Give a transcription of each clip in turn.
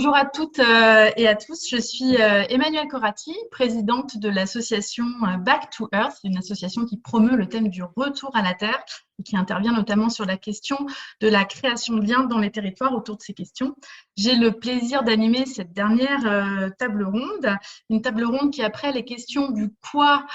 Bonjour à toutes et à tous. Je suis Emmanuelle Corati, présidente de l'association Back to Earth, une association qui promeut le thème du retour à la Terre et qui intervient notamment sur la question de la création de liens dans les territoires autour de ces questions. J'ai le plaisir d'animer cette dernière table ronde, une table ronde qui, après les questions du pourquoi,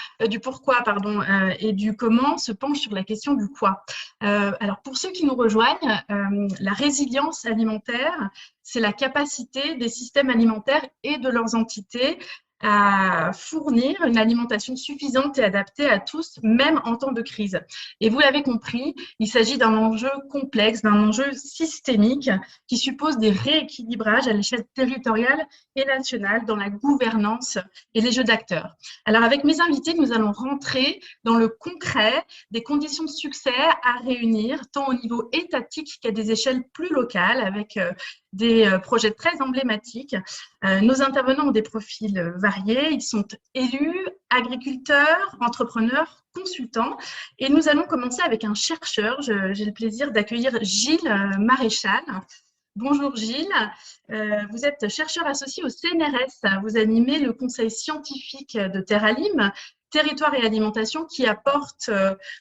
et du comment, se penche sur la question du quoi. Alors, pour ceux qui nous rejoignent, la résilience alimentaire, c'est la capacité des systèmes alimentaires et de leurs entités à fournir une alimentation suffisante et adaptée à tous, même en temps de crise. Et vous l'avez compris, il s'agit d'un enjeu complexe, d'un enjeu systémique qui suppose des rééquilibrages à l'échelle territoriale et nationale dans la gouvernance et les jeux d'acteurs. Alors avec mes invités, nous allons rentrer dans le concret des conditions de succès à réunir, tant au niveau étatique qu'à des échelles plus locales, avec des projets très emblématiques. Nos intervenants ont des profils variés. Ils sont élus, agriculteurs, entrepreneurs, consultants. Et nous allons commencer avec un chercheur. J'ai le plaisir d'accueillir Gilles Maréchal. Bonjour Gilles, vous êtes chercheur associé au CNRS, vous animez le conseil scientifique de Terralim, Territoire et Alimentation, qui apporte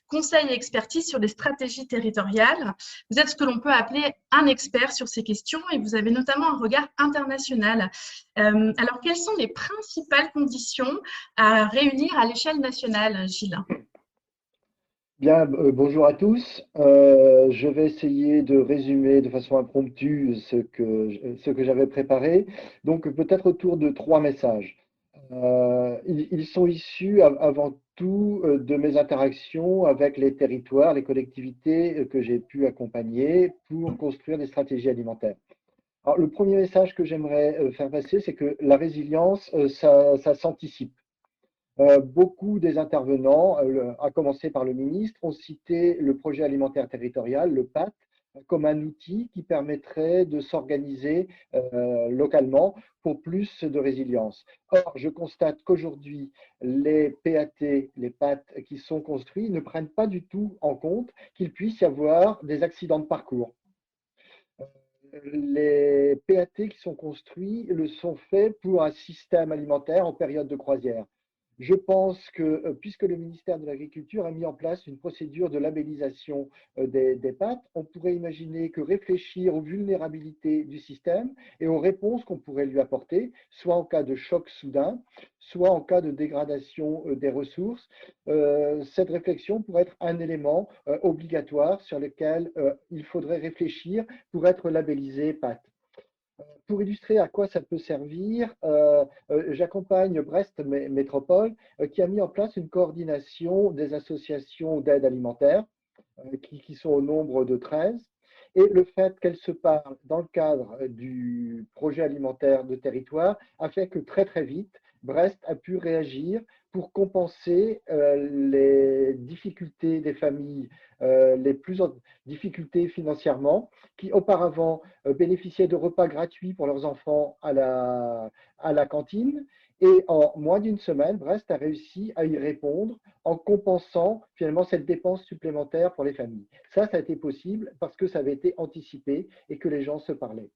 conseil et expertise sur les stratégies territoriales. Vous êtes ce que l'on peut appeler un expert sur ces questions et vous avez notamment un regard international. Alors, quelles sont les principales conditions à réunir à l'échelle nationale, Gilles ? Bien, bonjour à tous. Je vais essayer de résumer de façon impromptue ce que j'avais préparé. Donc, peut-être autour de trois messages. Ils sont issus avant tout de mes interactions avec les territoires, les collectivités que j'ai pu accompagner pour construire des stratégies alimentaires. Alors, le premier message que j'aimerais faire passer, c'est que la résilience, ça s'anticipe. Beaucoup des intervenants, à commencer par le ministre, ont cité le projet alimentaire territorial, le PAT, comme un outil qui permettrait de s'organiser localement pour plus de résilience. Or, je constate qu'aujourd'hui, les PAT, les PAT qui sont construits ne prennent pas du tout en compte qu'il puisse y avoir des accidents de parcours. Les PAT qui sont construits le sont faits pour un système alimentaire en période de croisière. Je pense que, puisque le ministère de l'Agriculture a mis en place une procédure de labellisation des pâtes, on pourrait imaginer que réfléchir aux vulnérabilités du système et aux réponses qu'on pourrait lui apporter, soit en cas de choc soudain, soit en cas de dégradation des ressources, cette réflexion pourrait être un élément obligatoire sur lequel il faudrait réfléchir pour être labellisé pâte. Pour illustrer à quoi ça peut servir, j'accompagne Brest Métropole qui a mis en place une coordination des associations d'aide alimentaire qui sont au nombre de 13. Et le fait qu'elles se parlent dans le cadre du projet alimentaire de territoire a fait que très très vite, Brest a pu réagir pour compenser les difficultés des familles, les plus en difficultés financièrement, qui auparavant bénéficiaient de repas gratuits pour leurs enfants à la cantine. Et en moins d'une semaine, Brest a réussi à y répondre en compensant finalement cette dépense supplémentaire pour les familles. Ça a été possible parce que ça avait été anticipé et que les gens se parlaient.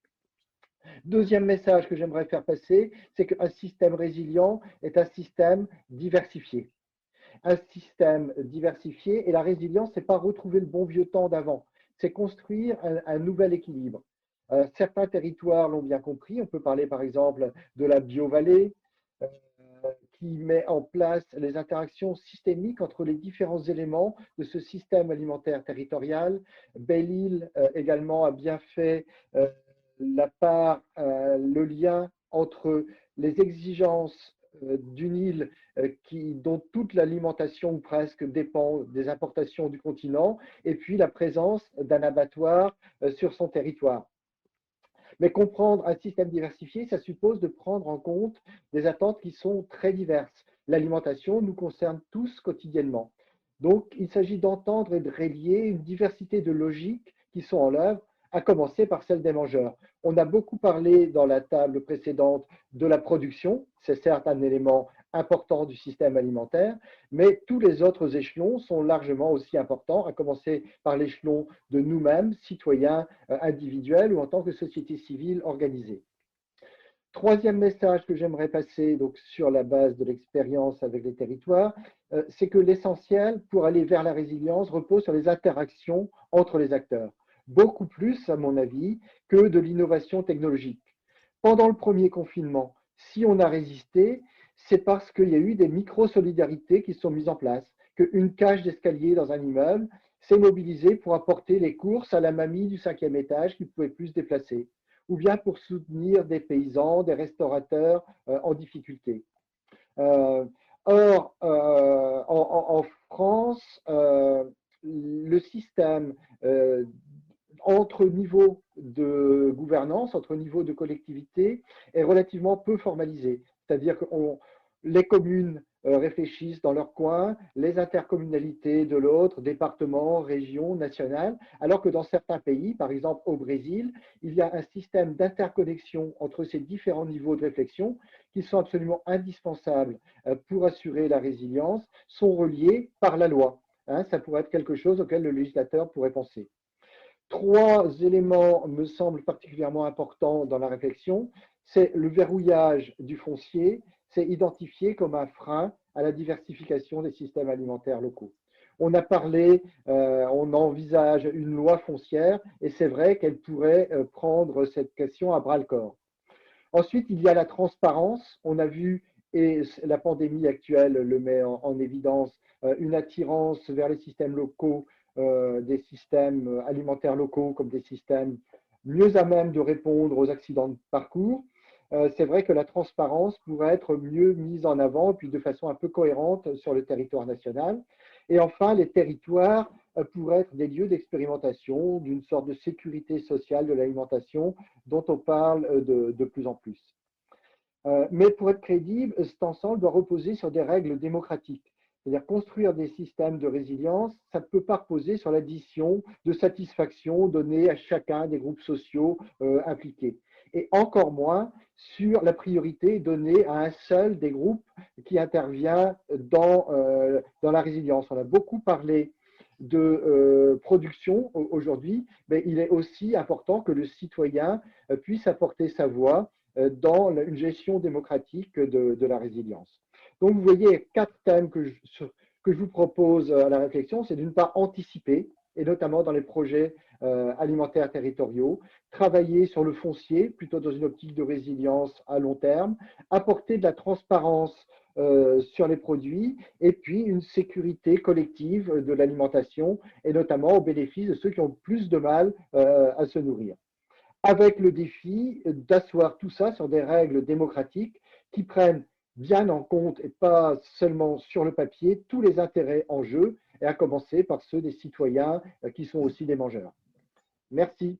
Deuxième message que j'aimerais faire passer, c'est qu'un système résilient est un système diversifié. Un système diversifié et la résilience, ce n'est pas retrouver le bon vieux temps d'avant, c'est construire un nouvel équilibre. Certains territoires l'ont bien compris, on peut parler par exemple de la BioVallée, qui met en place les interactions systémiques entre les différents éléments de ce système alimentaire territorial. Belle-Île également a bien fait le lien entre les exigences d'une île dont toute l'alimentation presque dépend des importations du continent, et puis la présence d'un abattoir sur son territoire. Mais comprendre un système diversifié, ça suppose de prendre en compte des attentes qui sont très diverses. L'alimentation nous concerne tous quotidiennement. Donc, il s'agit d'entendre et de relier une diversité de logiques qui sont en œuvre, à commencer par celle des mangeurs. On a beaucoup parlé dans la table précédente de la production, c'est certes un élément important du système alimentaire, mais tous les autres échelons sont largement aussi importants, à commencer par l'échelon de nous-mêmes, citoyens individuels ou en tant que société civile organisée. Troisième message que j'aimerais passer donc, sur la base de l'expérience avec les territoires, c'est que l'essentiel pour aller vers la résilience repose sur les interactions entre les acteurs, beaucoup plus, à mon avis, que de l'innovation technologique. Pendant le premier confinement, si on a résisté, c'est parce qu'il y a eu des micro-solidarités qui sont mises en place, qu'une cage d'escalier dans un immeuble s'est mobilisée pour apporter les courses à la mamie du 5e étage qui ne pouvait plus se déplacer, ou bien pour soutenir des paysans, des restaurateurs en difficulté. Euh, en France, le système entre niveaux de gouvernance, entre niveaux de collectivité, est relativement peu formalisé. C'est-à-dire que les communes réfléchissent dans leur coin, les intercommunalités de l'autre, départements, régions, nationales, alors que dans certains pays, par exemple au Brésil, il y a un système d'interconnexion entre ces différents niveaux de réflexion qui sont absolument indispensables pour assurer la résilience, sont reliés par la loi. Ça pourrait être quelque chose auquel le législateur pourrait penser. Trois éléments me semblent particulièrement importants dans la réflexion. C'est le verrouillage du foncier, c'est identifié comme un frein à la diversification des systèmes alimentaires locaux. On a parlé, on envisage une loi foncière et c'est vrai qu'elle pourrait prendre cette question à bras le corps. Ensuite, il y a la transparence. On a vu, et la pandémie actuelle le met en évidence, une attirance vers les systèmes locaux, des systèmes alimentaires locaux comme des systèmes mieux à même de répondre aux accidents de parcours. C'est vrai que la transparence pourrait être mieux mise en avant, puis de façon un peu cohérente sur le territoire national. Et enfin, les territoires pourraient être des lieux d'expérimentation, d'une sorte de sécurité sociale de l'alimentation dont on parle de plus en plus. Mais pour être crédible, cet ensemble doit reposer sur des règles démocratiques. C'est-à-dire construire des systèmes de résilience, ça ne peut pas reposer sur l'addition de satisfaction donnée à chacun des groupes sociaux impliqués. Et encore moins sur la priorité donnée à un seul des groupes qui intervient dans la résilience. On a beaucoup parlé de production aujourd'hui, mais il est aussi important que le citoyen puisse apporter sa voix dans une gestion démocratique de la résilience. Donc, vous voyez, quatre thèmes que je vous propose à la réflexion, c'est d'une part anticiper, et notamment dans les projets alimentaires territoriaux, travailler sur le foncier, plutôt dans une optique de résilience à long terme, apporter de la transparence sur les produits, et puis une sécurité collective de l'alimentation, et notamment au bénéfice de ceux qui ont plus de mal à se nourrir, avec le défi d'asseoir tout ça sur des règles démocratiques qui prennent bien en compte, et pas seulement sur le papier, tous les intérêts en jeu, et à commencer par ceux des citoyens qui sont aussi des mangeurs. Merci.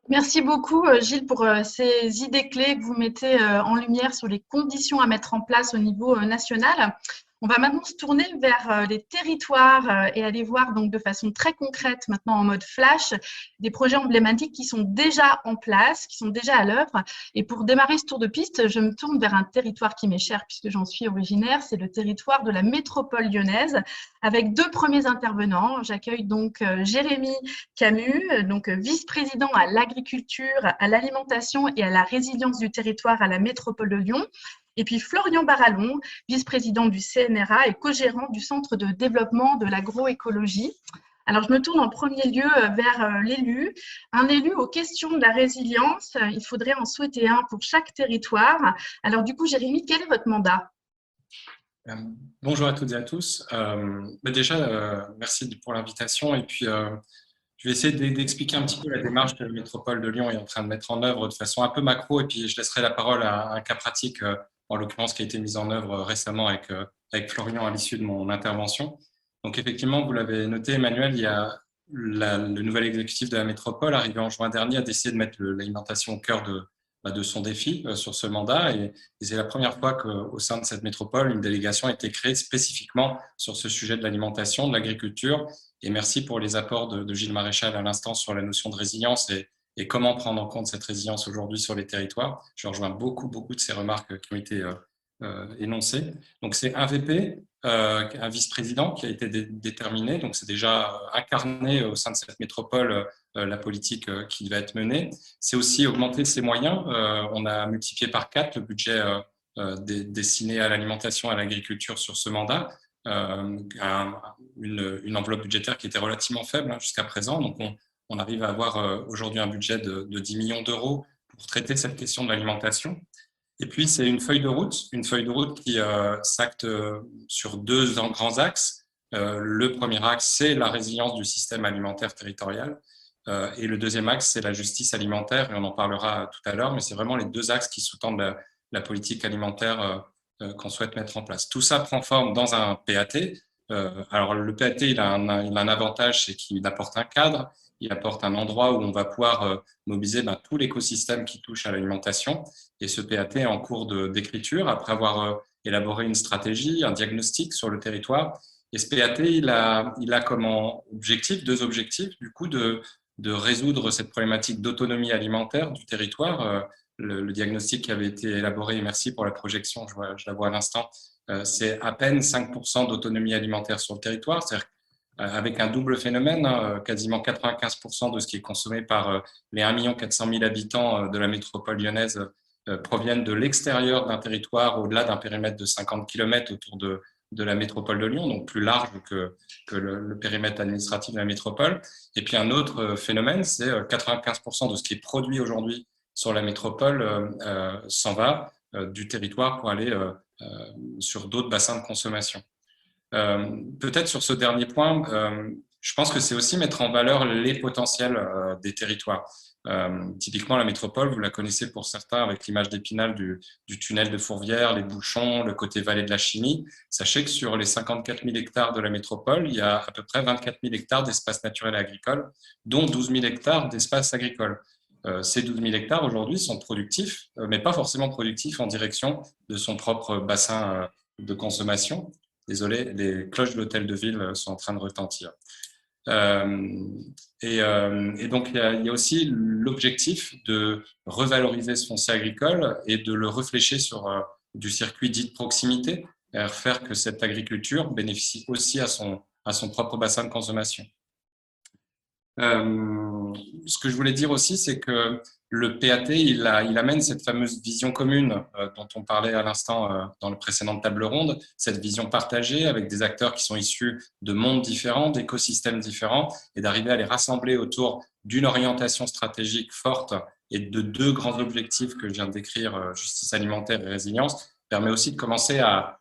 Merci beaucoup, Gilles, pour ces idées clés que vous mettez en lumière sur les conditions à mettre en place au niveau national. On va maintenant se tourner vers les territoires et aller voir donc de façon très concrète, maintenant en mode flash, des projets emblématiques qui sont déjà en place, qui sont déjà à l'œuvre. Et pour démarrer ce tour de piste, je me tourne vers un territoire qui m'est cher puisque j'en suis originaire, c'est le territoire de la métropole lyonnaise, avec deux premiers intervenants. J'accueille donc Jérémy Camus, donc vice-président à l'agriculture, à l'alimentation et à la résilience du territoire à la métropole de Lyon. Et puis Florian Barallon, vice-président du CNRA et co-gérant du Centre de développement de l'agroécologie. Alors, je me tourne en premier lieu vers l'élu. Un élu aux questions de la résilience, il faudrait en souhaiter un pour chaque territoire. Alors, du coup, Jérémy, quel est votre mandat ? Bonjour à toutes et à tous. Déjà, merci pour l'invitation. Et puis, je vais essayer d'expliquer un petit peu la démarche que la métropole de Lyon est en train de mettre en œuvre de façon un peu macro. Et puis, je laisserai la parole à un cas pratique, en l'occurrence, qui a été mis en œuvre récemment avec Florian à l'issue de mon intervention. Donc, effectivement, vous l'avez noté, Emmanuel, il y a le nouvel exécutif de la métropole, arrivé en juin dernier, a décidé de mettre l'alimentation au cœur de son défi sur ce mandat. Et c'est la première fois qu'au sein de cette métropole, une délégation a été créée spécifiquement sur ce sujet de l'alimentation, de l'agriculture. Et merci pour les apports de Gilles Maréchal à l'instant sur la notion de résilience et comment prendre en compte cette résilience aujourd'hui sur les territoires. Je rejoins beaucoup de ces remarques qui ont été énoncées. Donc, c'est un VP, un vice-président qui a été déterminé, donc c'est déjà incarné au sein de cette métropole la politique qui va être menée. C'est aussi augmenter ses moyens. On a multiplié par 4 le budget destiné à l'alimentation et à l'agriculture sur ce mandat, une enveloppe budgétaire qui était relativement faible jusqu'à présent. Donc on arrive à avoir aujourd'hui un budget de 10 millions d'euros pour traiter cette question de l'alimentation. Et puis, c'est une feuille de route qui s'acte sur 2 grands axes. Le premier axe, c'est la résilience du système alimentaire territorial. Et le deuxième axe, c'est la justice alimentaire, et on en parlera tout à l'heure, mais c'est vraiment les 2 axes qui sous-tendent la politique alimentaire qu'on souhaite mettre en place. Tout ça prend forme dans un PAT. Alors, le PAT, il a un avantage, c'est qu'il apporte un cadre, il apporte un endroit où on va pouvoir mobiliser tout l'écosystème qui touche à l'alimentation. Et ce PAT est en cours d'écriture, après avoir élaboré une stratégie, un diagnostic sur le territoire. Et ce PAT, il a comme objectif, 2 objectifs, du coup, de résoudre cette problématique d'autonomie alimentaire du territoire. Le diagnostic qui avait été élaboré, et merci pour la projection, je la vois à l'instant, c'est à peine 5% d'autonomie alimentaire sur le territoire, c'est-à-dire avec un double phénomène, quasiment 95% de ce qui est consommé par les 1 400 000 habitants de la métropole lyonnaise proviennent de l'extérieur d'un territoire au-delà d'un périmètre de 50 km autour de la métropole de Lyon, donc plus large que le périmètre administratif de la métropole. Et puis un autre phénomène, c'est 95% de ce qui est produit aujourd'hui sur la métropole s'en va du territoire pour aller sur d'autres bassins de consommation. Peut-être sur ce dernier point, je pense que c'est aussi mettre en valeur les potentiels des territoires. Typiquement, la métropole, vous la connaissez pour certains avec l'image d'Épinal du tunnel de Fourvière, les bouchons, le côté vallée de la chimie. Sachez que sur les 54 000 hectares de la métropole, il y a à peu près 24 000 hectares d'espaces naturels et agricoles, dont 12 000 hectares d'espaces agricoles. Ces 12 000 hectares aujourd'hui sont productifs, mais pas forcément productifs en direction de son propre bassin de consommation. Désolé, les cloches de l'hôtel de ville sont en train de retentir. Et donc, il y a aussi l'objectif de revaloriser ce foncier agricole et de le réfléchir sur du circuit dit de proximité, et faire que cette agriculture bénéficie aussi à son propre bassin de consommation. Ce que je voulais dire aussi, c'est que le PAT, il amène cette fameuse vision commune dont on parlait à l'instant dans le précédent table ronde, cette vision partagée avec des acteurs qui sont issus de mondes différents, d'écosystèmes différents, et d'arriver à les rassembler autour d'une orientation stratégique forte et de 2 grands objectifs que je viens de décrire, justice alimentaire et résilience, permet aussi de commencer à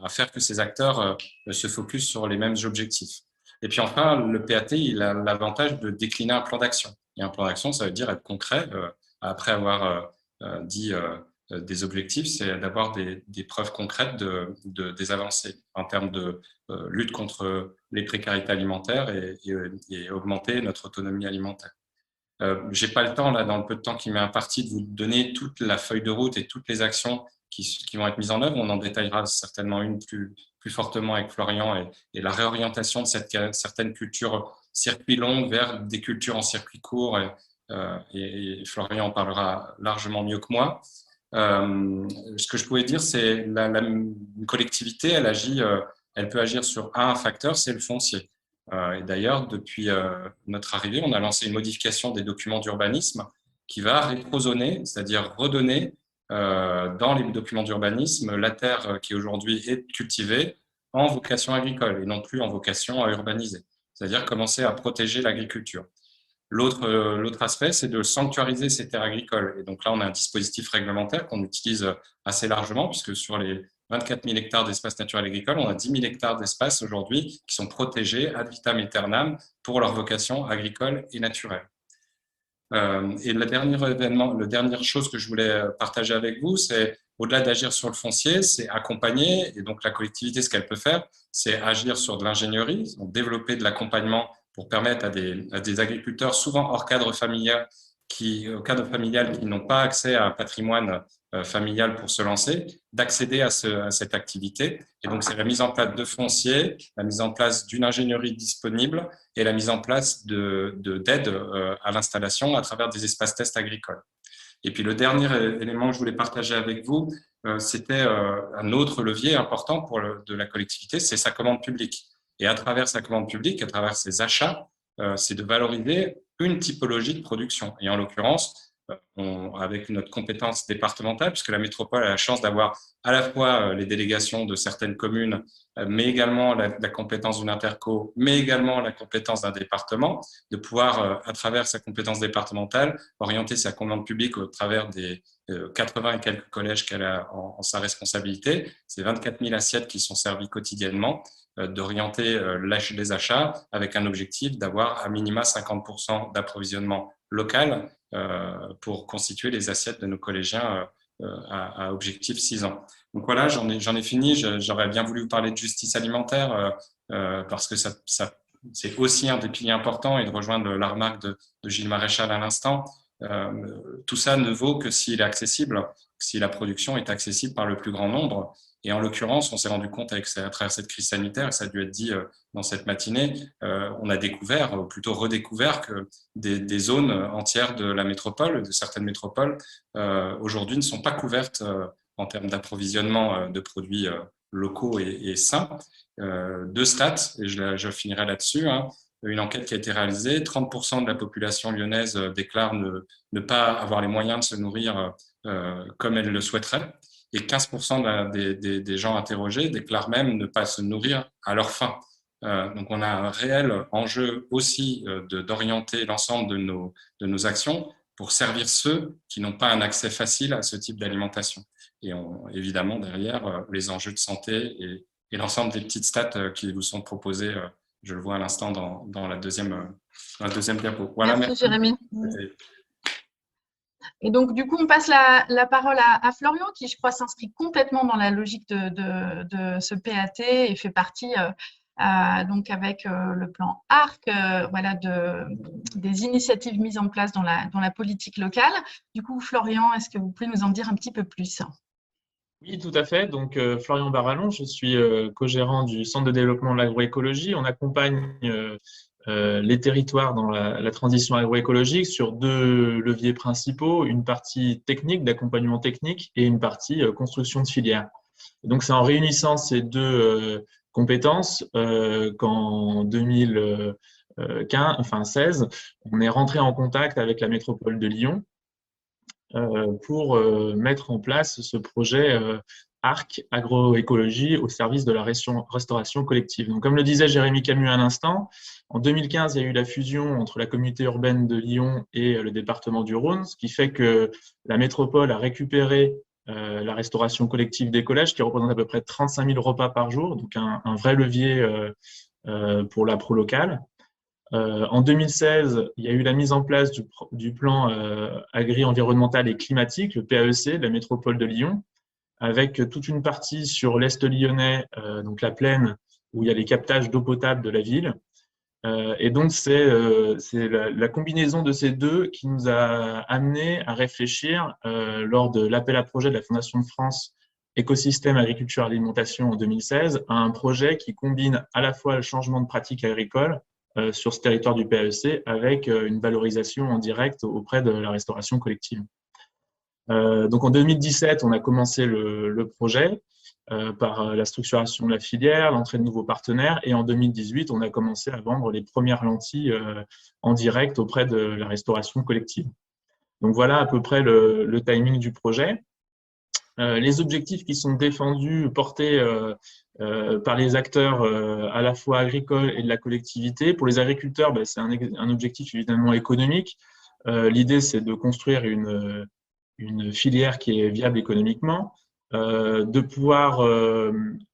faire que ces acteurs se focusent sur les mêmes objectifs. Et puis enfin, le PAT, il a l'avantage de décliner un plan d'action. Et un plan d'action, ça veut dire être concret. Après avoir dit des objectifs, c'est d'avoir des preuves concrètes des avancées en termes de lutte contre les précarités alimentaires et augmenter notre autonomie alimentaire. Je n'ai pas le temps, là, dans le peu de temps qui m'est imparti, de vous donner toute la feuille de route et toutes les actions qui vont être mises en œuvre. On en détaillera certainement une plus fortement avec Florian et la réorientation de certaines cultures circuits longs vers des cultures en circuit court. Et Florian en parlera largement mieux que moi. Ce que je pouvais dire, c'est une collectivité, elle peut agir sur un facteur, c'est le foncier. Et d'ailleurs, depuis notre arrivée, on a lancé une modification des documents d'urbanisme qui va rétrozoner, c'est-à-dire redonner dans les documents d'urbanisme la terre qui aujourd'hui est cultivée en vocation agricole et non plus en vocation à urbaniser, c'est-à-dire commencer à protéger l'agriculture. L'autre aspect, c'est de sanctuariser ces terres agricoles. Et donc là, on a un dispositif réglementaire qu'on utilise assez largement, puisque sur les 24 000 hectares d'espaces naturels agricoles, on a 10 000 hectares d'espaces aujourd'hui qui sont protégés ad vitam aeternam pour leur vocation agricole et naturelle. Et la dernière chose que je voulais partager avec vous, c'est au-delà d'agir sur le foncier, c'est accompagner. Et donc la collectivité, ce qu'elle peut faire, c'est agir sur de l'ingénierie, donc développer de l'accompagnement pour permettre à des agriculteurs, souvent hors cadre familial, qui n'ont pas accès à un patrimoine familial pour se lancer, d'accéder à cette activité. Et donc, c'est la mise en place de foncier, la mise en place d'une ingénierie disponible et la mise en place d'aide à l'installation à travers des espaces tests agricoles. Et puis, le dernier élément que je voulais partager avec vous, c'était un autre levier important de la collectivité, c'est sa commande publique. Et à travers sa commande publique, à travers ses achats, c'est de valoriser une typologie de production. Et en l'occurrence, avec notre compétence départementale, puisque la métropole a la chance d'avoir à la fois les délégations de certaines communes, mais également la compétence d'une interco, mais également la compétence d'un département, de pouvoir, à travers sa compétence départementale, orienter sa commande publique au travers des 80 et quelques collèges qu'elle a en sa responsabilité. C'est 24 000 assiettes qui sont servies quotidiennement, d'orienter les achats avec un objectif d'avoir à minima 50% d'approvisionnement local pour constituer les assiettes de nos collégiens à objectif 6 ans. Donc voilà, j'en ai fini. J'aurais bien voulu vous parler de justice alimentaire parce que c'est aussi un des piliers importants et de rejoindre la remarque de Gilles Maréchal à l'instant. Tout ça ne vaut que s'il est accessible, si la production est accessible par le plus grand nombre. Et en l'occurrence, on s'est rendu compte à travers cette crise sanitaire, et ça a dû être dit dans cette matinée, on a découvert, ou plutôt redécouvert, que des zones entières de la métropole, de certaines métropoles, aujourd'hui ne sont pas couvertes en termes d'approvisionnement de produits locaux et sains. Deux stats, et je finirai là-dessus, hein. Une enquête qui a été réalisée, 30% de la population lyonnaise déclare ne pas avoir les moyens de se nourrir comme elle le souhaiterait, et 15% des gens interrogés déclarent même ne pas se nourrir à leur faim. Donc on a un réel enjeu aussi d'orienter l'ensemble de nos actions pour servir ceux qui n'ont pas un accès facile à ce type d'alimentation. Et évidemment, derrière, les enjeux de santé et l'ensemble des petites stats qui vous sont proposées, je le vois à l'instant dans la deuxième diapo. Voilà, merci Jérémy. merci. Et donc, du coup, on passe la parole à Florian, qui, je crois, s'inscrit complètement dans la logique de ce PAT et fait partie, donc avec le plan ARC, voilà, des initiatives mises en place dans la politique locale. Du coup, Florian, est-ce que vous pouvez nous en dire un petit peu plus ? Oui, tout à fait. Donc, Florian Barallon, je suis co-gérant du Centre de développement de l'agroécologie. On accompagne les territoires dans la transition agroécologique sur deux leviers principaux, une partie technique, d'accompagnement technique, et une partie construction de filières. Et donc, c'est en réunissant ces deux compétences qu'en 2016, on est rentré en contact avec la métropole de Lyon pour mettre en place ce projet ARC, agroécologie, au service de la restauration collective. Donc, comme le disait Jérémy Camus à l'instant, en 2015, il y a eu la fusion entre la communauté urbaine de Lyon et le département du Rhône, ce qui fait que la métropole a récupéré la restauration collective des collèges, qui représente à peu près 35 000 repas par jour, donc un vrai levier pour la pro locale. En 2016, il y a eu la mise en place du plan agri-environnemental et climatique, le PAEC, de la métropole de Lyon, avec toute une partie sur l'Est lyonnais, donc la plaine, où il y a les captages d'eau potable de la ville. Et donc, c'est la combinaison de ces deux qui nous a amené à réfléchir, lors de l'appel à projet de la Fondation de France Écosystème, Agriculture, Alimentation en 2016, à un projet qui combine à la fois le changement de pratique agricole sur ce territoire du PAEC avec une valorisation en direct auprès de la restauration collective. Donc en 2017, on a commencé le projet par la structuration de la filière, l'entrée de nouveaux partenaires, et en 2018, on a commencé à vendre les premières lentilles en direct auprès de la restauration collective. Donc voilà à peu près le timing du projet. Les objectifs qui sont défendus, portés par les acteurs à la fois agricoles et de la collectivité. Pour les agriculteurs, c'est un objectif évidemment économique. L'idée, c'est de construire une filière qui est viable économiquement, de pouvoir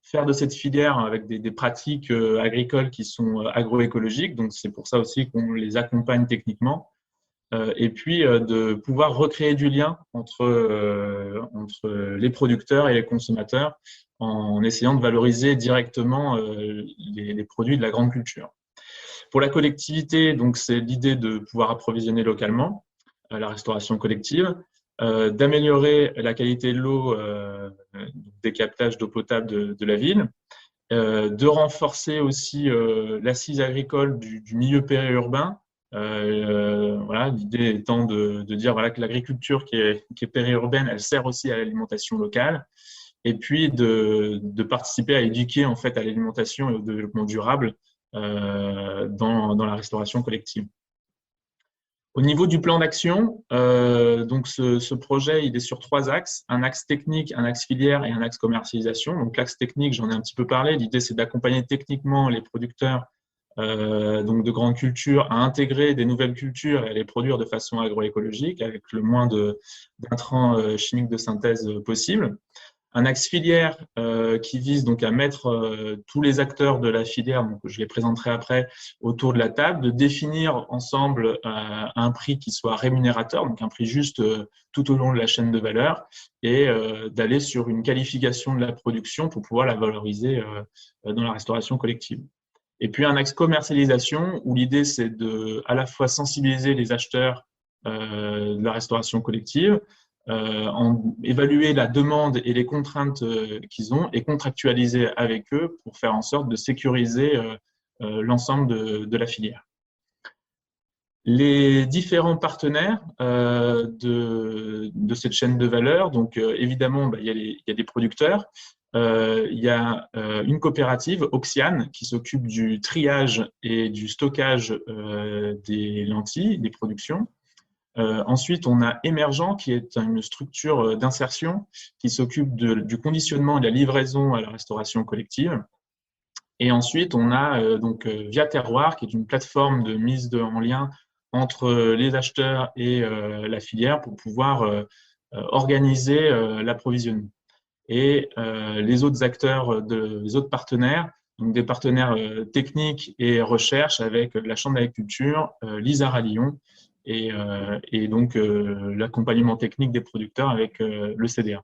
faire de cette filière avec des pratiques agricoles qui sont agroécologiques. Donc, c'est pour ça aussi qu'on les accompagne techniquement. Et puis de pouvoir recréer du lien entre les producteurs et les consommateurs en essayant de valoriser directement les produits de la grande culture. Pour la collectivité, donc c'est l'idée de pouvoir approvisionner localement la restauration collective, d'améliorer la qualité de l'eau des captages d'eau potable de la ville, de renforcer aussi l'assise agricole du milieu périurbain. Voilà, l'idée étant de dire voilà, que l'agriculture qui est périurbaine, elle sert aussi à l'alimentation locale. et puis de participer à éduquer en fait à l'alimentation et au développement durable dans la restauration collective. Au niveau du plan d'action, donc ce projet, il est sur 3 axes, un axe technique, un axe filière et un axe commercialisation. Donc l'axe technique, j'en ai un petit peu parlé. L'idée, c'est d'accompagner techniquement les producteurs donc de grandes cultures à intégrer des nouvelles cultures et à les produire de façon agroécologique avec le moins d'intrants chimiques de synthèse possible. Un axe filière qui vise donc à mettre tous les acteurs de la filière, donc je les présenterai après, autour de la table, de définir ensemble un prix qui soit rémunérateur, donc un prix juste tout au long de la chaîne de valeur, et d'aller sur une qualification de la production pour pouvoir la valoriser dans la restauration collective. Et puis un axe commercialisation où l'idée c'est de à la fois sensibiliser les acheteurs de la restauration collective, évaluer la demande et les contraintes qu'ils ont et contractualiser avec eux pour faire en sorte de sécuriser l'ensemble de la filière. Les différents partenaires de cette chaîne de valeur, donc évidemment, il y a des producteurs, il y a une coopérative, Oxiane, qui s'occupe du triage et du stockage des lentilles, des productions. Ensuite, on a Émergent, qui est une structure d'insertion qui s'occupe du conditionnement et de la livraison à la restauration collective. Et ensuite, on a donc Via Terroir, qui est une plateforme de mise en lien entre les acheteurs et la filière pour pouvoir organiser l'approvisionnement. Et les autres acteurs, les autres partenaires, donc des partenaires techniques et recherche avec la Chambre d'agriculture, l'ISAR à Lyon, et donc l'accompagnement technique des producteurs avec le CDA.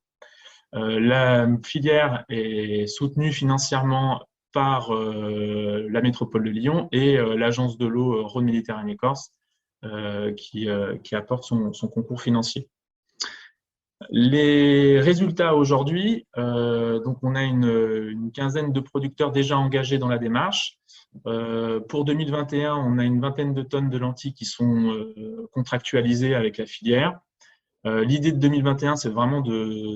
La filière est soutenue financièrement par la métropole de Lyon et l'agence de l'eau Rhône-Méditerranée-Corse qui apporte son concours financier. Les résultats aujourd'hui, donc on a une quinzaine de producteurs déjà engagés dans la démarche. Pour 2021, on a une vingtaine de tonnes de lentilles qui sont contractualisées avec la filière. L'idée de 2021, c'est vraiment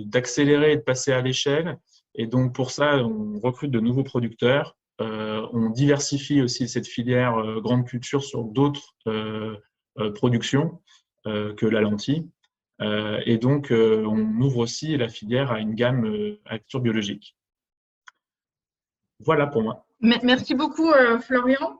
d'accélérer et de passer à l'échelle. Et donc pour ça, on recrute de nouveaux producteurs. On diversifie aussi cette filière grande culture sur d'autres productions que la lentille. Et donc, on ouvre aussi la filière à une gamme agriculture biologique. Voilà pour moi. Merci beaucoup, Florian.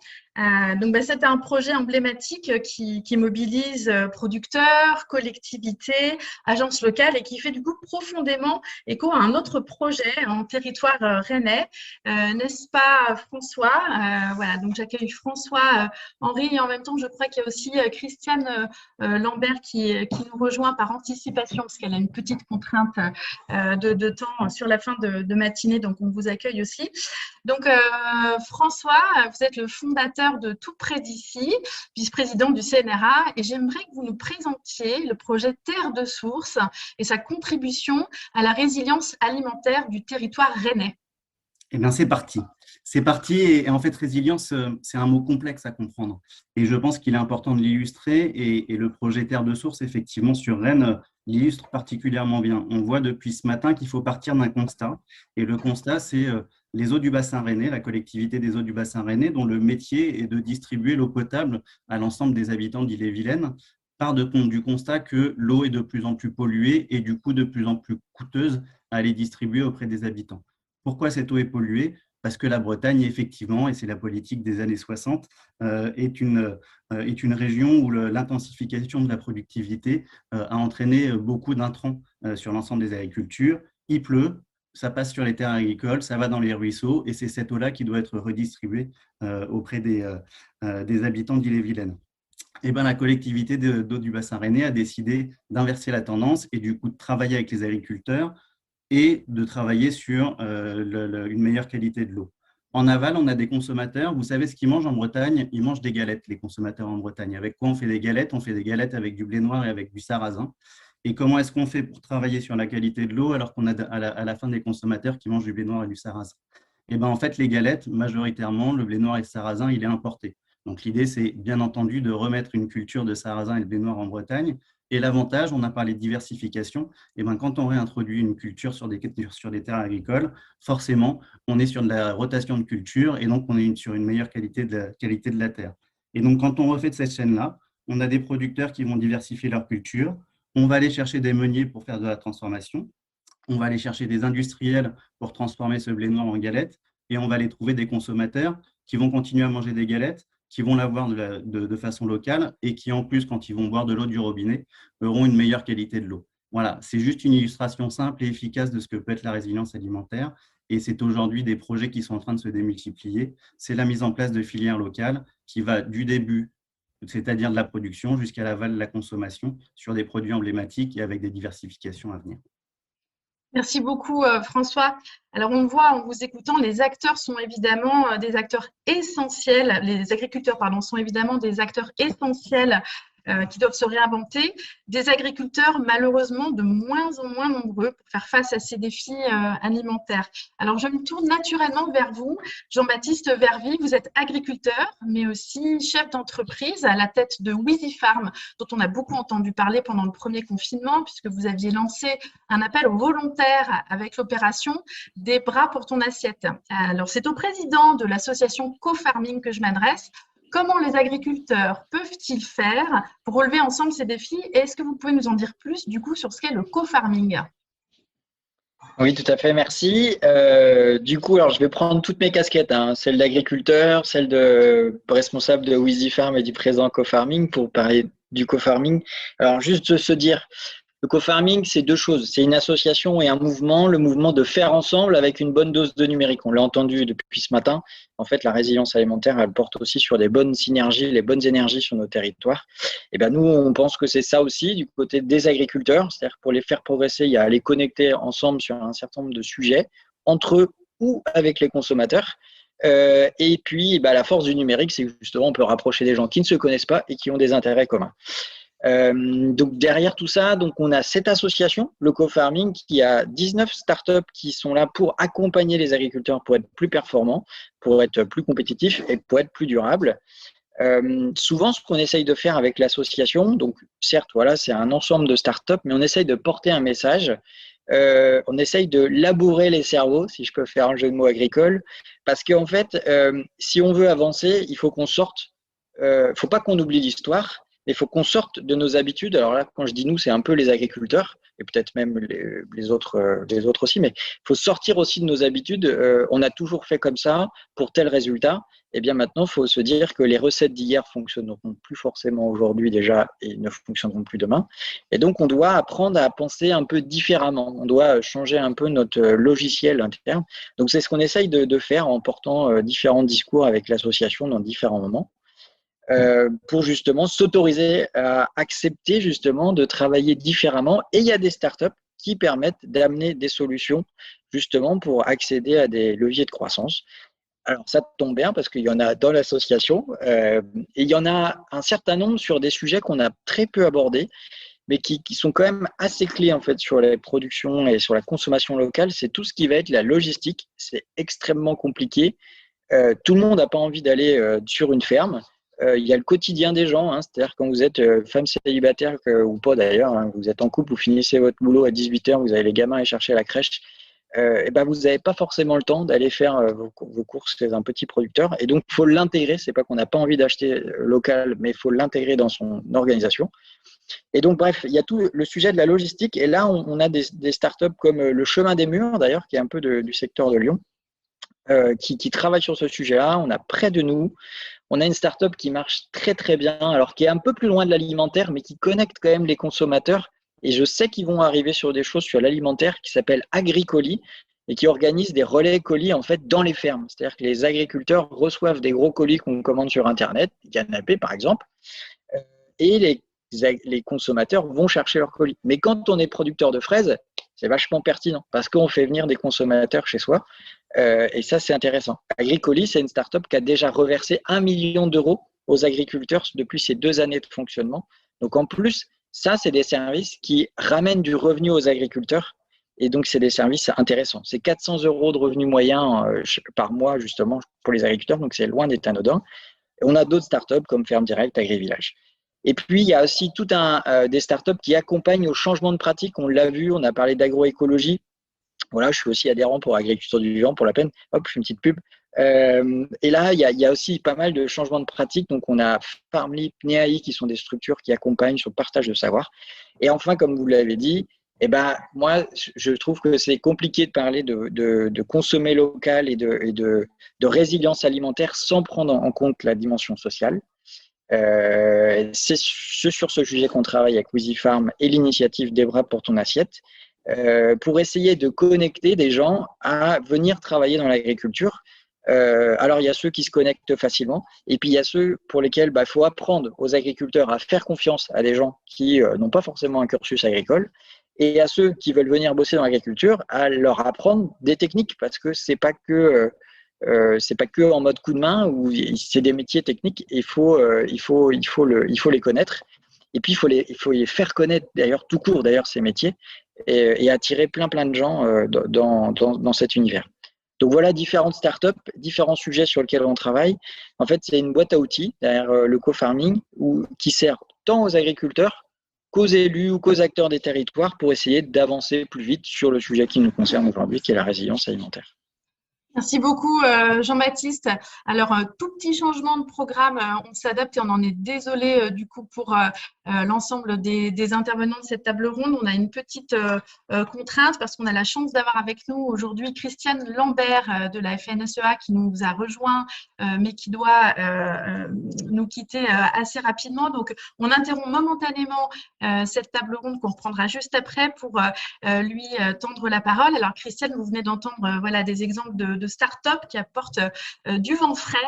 Donc, c'est un projet emblématique qui mobilise producteurs, collectivités, agences locales et qui fait du coup profondément écho à un autre projet en territoire rennais. N'est-ce pas, François? Voilà, donc j'accueille François, Henri, et en même temps, je crois qu'il y a aussi Christiane Lambert qui nous rejoint par anticipation parce qu'elle a une petite contrainte de temps sur la fin de matinée, donc on vous accueille aussi. Donc, François, vous êtes le fondateur de Tout près d'ici, vice-président du CNRA, et j'aimerais que vous nous présentiez le projet Terre de Source et sa contribution à la résilience alimentaire du territoire rennais. Eh bien, c'est parti. C'est parti et en fait, résilience, c'est un mot complexe à comprendre. Et je pense qu'il est important de l'illustrer et le projet Terre de Source, effectivement, sur Rennes, l'illustre particulièrement bien. On voit depuis ce matin qu'il faut partir d'un constat. Et le constat, c'est les eaux du bassin rennais, la collectivité des eaux du bassin rennais, dont le métier est de distribuer l'eau potable à l'ensemble des habitants d'Ille-et-Vilaine, part du constat que l'eau est de plus en plus polluée et du coup de plus en plus coûteuse à aller distribuer auprès des habitants. Pourquoi cette eau est polluée? Parce que la Bretagne, effectivement, et c'est la politique des années 60, est une région où l'intensification de la productivité a entraîné beaucoup d'intrants sur l'ensemble des agricultures. Il pleut, ça passe sur les terres agricoles, ça va dans les ruisseaux, et c'est cette eau-là qui doit être redistribuée auprès des habitants d'Ille-et-Vilaine. Eh bien, la collectivité d'eau du bassin rennais a décidé d'inverser la tendance et du coup de travailler avec les agriculteurs et de travailler sur une meilleure qualité de l'eau. En aval, on a des consommateurs. Vous savez ce qu'ils mangent en Bretagne? Ils mangent des galettes, les consommateurs en Bretagne. Avec quoi on fait des galettes? On fait des galettes avec du blé noir et avec du sarrasin. Et comment est-ce qu'on fait pour travailler sur la qualité de l'eau alors qu'on a à la fin des consommateurs qui mangent du blé noir et du sarrasin? Eh bien, en fait, les galettes, majoritairement, le blé noir et le sarrasin, il est importé. Donc, l'idée, c'est bien entendu de remettre une culture de sarrasin et de blé noir en Bretagne. Et l'avantage, on a parlé de diversification, et ben quand on réintroduit une culture sur des terres agricoles, forcément, on est sur de la rotation de culture et donc on est sur une meilleure qualité de la terre. Et donc, quand on refait de cette chaîne-là, on a des producteurs qui vont diversifier leur culture, on va aller chercher des meuniers pour faire de la transformation, on va aller chercher des industriels pour transformer ce blé noir en galettes, et on va aller trouver des consommateurs qui vont continuer à manger des galettes, qui vont l'avoir de façon locale et qui, en plus, quand ils vont boire de l'eau du robinet, auront une meilleure qualité de l'eau. Voilà, c'est juste une illustration simple et efficace de ce que peut être la résilience alimentaire. Et c'est aujourd'hui des projets qui sont en train de se démultiplier. C'est la mise en place de filières locales qui va du début, c'est-à-dire de la production, jusqu'à l'aval de la consommation sur des produits emblématiques et avec des diversifications à venir. Merci beaucoup, François. Alors, on voit en vous écoutant, les acteurs sont évidemment des acteurs essentiels, les agriculteurs, pardon, sont évidemment des acteurs essentiels qui doivent se réinventer, des agriculteurs malheureusement de moins en moins nombreux pour faire face à ces défis alimentaires. Alors, je me tourne naturellement vers vous, Jean-Baptiste Vervy. Vous êtes agriculteur, mais aussi chef d'entreprise à la tête de WheezyFarm, dont on a beaucoup entendu parler pendant le premier confinement, puisque vous aviez lancé un appel aux volontaires avec l'opération « Des bras pour ton assiette ». Alors, c'est au président de l'association Co-Farming que je m'adresse. Comment les agriculteurs peuvent-ils faire pour relever ensemble ces défis? Et est-ce que vous pouvez nous en dire plus du coup sur ce qu'est le co-farming? Oui, tout à fait, merci. Du coup, alors je vais prendre toutes mes casquettes, hein, celle d'agriculteur, celle de responsable de WheezyFarm et du président co-farming pour parler du co-farming. Alors juste se dire, le co-farming, c'est deux choses. C'est une association et un mouvement, le mouvement de faire ensemble avec une bonne dose de numérique. On l'a entendu depuis ce matin. En fait, la résilience alimentaire, elle porte aussi sur des bonnes synergies, les bonnes énergies sur nos territoires. Et ben nous, on pense que c'est ça aussi du côté des agriculteurs. C'est-à-dire pour les faire progresser, il y a à les connecter ensemble sur un certain nombre de sujets, entre eux ou avec les consommateurs. Et puis, la force du numérique, c'est que justement, on peut rapprocher des gens qui ne se connaissent pas et qui ont des intérêts communs. Donc derrière tout ça, donc on a cette association, le co-farming, qui a 19 startups qui sont là pour accompagner les agriculteurs pour être plus performants, pour être plus compétitifs et pour être plus durables. Souvent, ce qu'on essaye de faire avec l'association, donc certes, voilà, c'est un ensemble de startups, mais on essaye de porter un message. On essaye de labourer les cerveaux, si je peux faire un jeu de mots agricole, parce qu'en fait, si on veut avancer, il faut qu'on sorte. Faut pas qu'on oublie l'histoire. Il faut qu'on sorte de nos habitudes. Alors là, quand je dis nous, c'est un peu les agriculteurs et peut-être même les autres aussi, mais il faut sortir aussi de nos habitudes. On a toujours fait comme ça pour tel résultat. Et bien maintenant, il faut se dire que les recettes d'hier fonctionneront plus forcément aujourd'hui déjà et ne fonctionneront plus demain. Et donc, on doit apprendre à penser un peu différemment. On doit changer un peu notre logiciel interne. Donc, c'est ce qu'on essaye de faire en portant différents discours avec l'association dans différents moments. Pour justement s'autoriser à accepter justement de travailler différemment. Et il y a des startups qui permettent d'amener des solutions justement pour accéder à des leviers de croissance. Alors ça tombe bien parce qu'il y en a dans l'association et il y en a un certain nombre sur des sujets qu'on a très peu abordés, mais qui sont quand même assez clés en fait sur les productions et sur la consommation locale. C'est tout ce qui va être la logistique. C'est extrêmement compliqué. Tout le monde n'a pas envie d'aller sur une ferme. Il y a le quotidien des gens, hein, c'est-à-dire quand vous êtes femme célibataire ou pas d'ailleurs, hein, vous êtes en couple, vous finissez votre boulot à 18h, vous avez les gamins à chercher à la crèche, et vous n'avez pas forcément le temps d'aller faire vos courses chez un petit producteur. Et donc, il faut l'intégrer. Ce n'est pas qu'on n'a pas envie d'acheter local, mais il faut l'intégrer dans son organisation. Et donc, bref, il y a tout le sujet de la logistique. Et là, on a des startups comme le Chemin des Murs, d'ailleurs, qui est un peu du secteur de Lyon, qui travaille sur ce sujet-là. On a près de nous. On a une startup qui marche très très bien, alors qui est un peu plus loin de l'alimentaire, mais qui connecte quand même les consommateurs. Et je sais qu'ils vont arriver sur des choses sur l'alimentaire qui s'appelle Agricolis et qui organise des relais colis en fait dans les fermes. C'est-à-dire que les agriculteurs reçoivent des gros colis qu'on commande sur Internet, canapés par exemple, et les consommateurs vont chercher leurs colis. Mais quand on est producteur de fraises, c'est vachement pertinent parce qu'on fait venir des consommateurs chez soi. Et ça, c'est intéressant. Agricolis, c'est une start-up qui a déjà reversé 1 million d'euros aux agriculteurs depuis ces 2 années de fonctionnement. Donc, en plus, ça, c'est des services qui ramènent du revenu aux agriculteurs. Et donc, c'est des services intéressants. C'est 400 € de revenus moyens par mois, justement, pour les agriculteurs. Donc, c'est loin d'être anodin. Et on a d'autres start-up comme Ferme Direct, AgriVillage. Et puis, il y a aussi tout des startups qui accompagnent au changement de pratique. On l'a vu, on a parlé d'agroécologie. Voilà, je suis aussi adhérent pour Agriculture du Vivant, pour la peine. Hop, je fais une petite pub. Et là, il y a aussi pas mal de changements de pratique. Donc, on a Farmly, Neai, qui sont des structures qui accompagnent sur le partage de savoir. Et enfin, comme vous l'avez dit, eh ben, moi, je trouve que c'est compliqué de parler de consommer local et de résilience alimentaire sans prendre en compte la dimension sociale. C'est sur ce sujet qu'on travaille avec WheezyFarm et l'initiative Des bras pour ton assiette, pour essayer de connecter des gens à venir travailler dans l'agriculture. Alors, il y a ceux qui se connectent facilement, et puis il y a ceux pour lesquels il faut apprendre aux agriculteurs à faire confiance à des gens qui n'ont pas forcément un cursus agricole, et à ceux qui veulent venir bosser dans l'agriculture, à leur apprendre des techniques, parce que c'est pas que en mode coup de main, où c'est des métiers techniques, il faut les connaître. Et puis, il faut les faire connaître, d'ailleurs, tout court, d'ailleurs, ces métiers, et attirer plein de gens dans cet univers. Donc, voilà différentes startups, différents sujets sur lesquels on travaille. En fait, c'est une boîte à outils derrière le co-farming qui sert tant aux agriculteurs qu'aux élus ou qu'aux acteurs des territoires pour essayer d'avancer plus vite sur le sujet qui nous concerne aujourd'hui, qui est la résilience alimentaire. Merci beaucoup, Jean-Baptiste. Alors, tout petit changement de programme, on s'adapte et on en est désolé du coup pour l'ensemble des intervenants de cette table ronde. On a une petite contrainte parce qu'on a la chance d'avoir avec nous aujourd'hui Christiane Lambert de la FNSEA qui nous a rejoint, mais qui doit nous quitter assez rapidement. Donc, on interrompt momentanément cette table ronde qu'on reprendra juste après pour lui tendre la parole. Alors, Christiane, vous venez d'entendre voilà, des exemples de start-up qui apportent du vent frais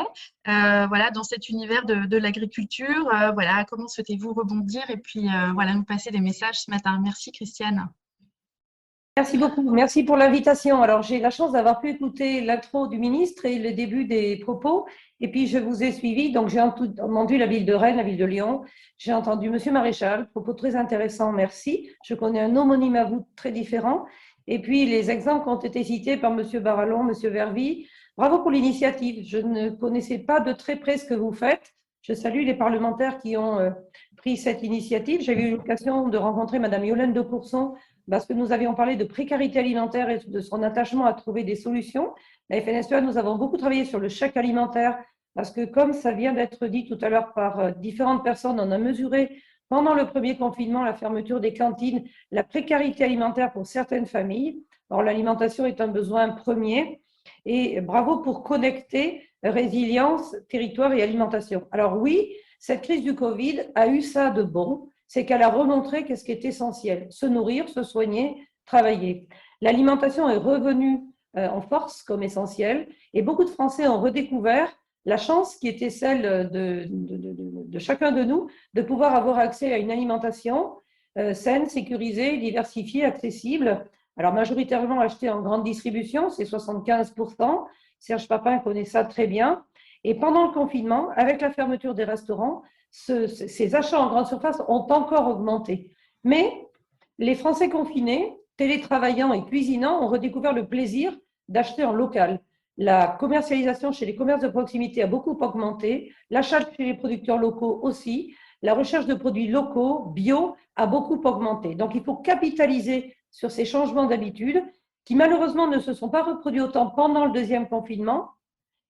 voilà, dans cet univers de l'agriculture. Voilà, comment souhaitez-vous rebondir et puis voilà, nous passer des messages ce matin. Merci Christiane. Merci beaucoup. Merci pour l'invitation. Alors, j'ai la chance d'avoir pu écouter l'intro du ministre et le début des propos. Et puis, je vous ai suivi. Donc, j'ai entendu la ville de Rennes, la ville de Lyon. J'ai entendu Monsieur Maréchal. Propos très intéressants. Merci. Je connais un homonyme à vous très différent. Et puis, les exemples qui ont été cités par Monsieur Barallon, Monsieur Vervy. Bravo pour l'initiative. Je ne connaissais pas de très près ce que vous faites. Je salue les parlementaires qui ont pris cette initiative. J'ai eu l'occasion de rencontrer Madame Yolande de Courson parce que nous avions parlé de précarité alimentaire et de son attachement à trouver des solutions. La FNSEA, nous avons beaucoup travaillé sur le chèque alimentaire parce que, comme ça vient d'être dit tout à l'heure par différentes personnes, on a mesuré pendant le premier confinement la fermeture des cantines, la précarité alimentaire pour certaines familles. Or, l'alimentation est un besoin premier et bravo pour connecter résilience, territoire et alimentation. Alors oui, cette crise du Covid a eu ça de bon, c'est qu'elle a remontré qu'est-ce qui est essentiel, se nourrir, se soigner, travailler. L'alimentation est revenue en force comme essentielle et beaucoup de Français ont redécouvert la chance qui était celle de chacun de nous de pouvoir avoir accès à une alimentation saine, sécurisée, diversifiée, accessible. Alors majoritairement achetée en grande distribution, c'est 75%. Serge Papin connaît ça très bien. Et pendant le confinement, avec la fermeture des restaurants, ces achats en grande surface ont encore augmenté. Mais les Français confinés, télétravaillant et cuisinant, ont redécouvert le plaisir d'acheter en local. La commercialisation chez les commerces de proximité a beaucoup augmenté, l'achat chez les producteurs locaux aussi, la recherche de produits locaux, bio, a beaucoup augmenté. Donc, il faut capitaliser sur ces changements d'habitude qui, malheureusement, ne se sont pas reproduits autant pendant le deuxième confinement.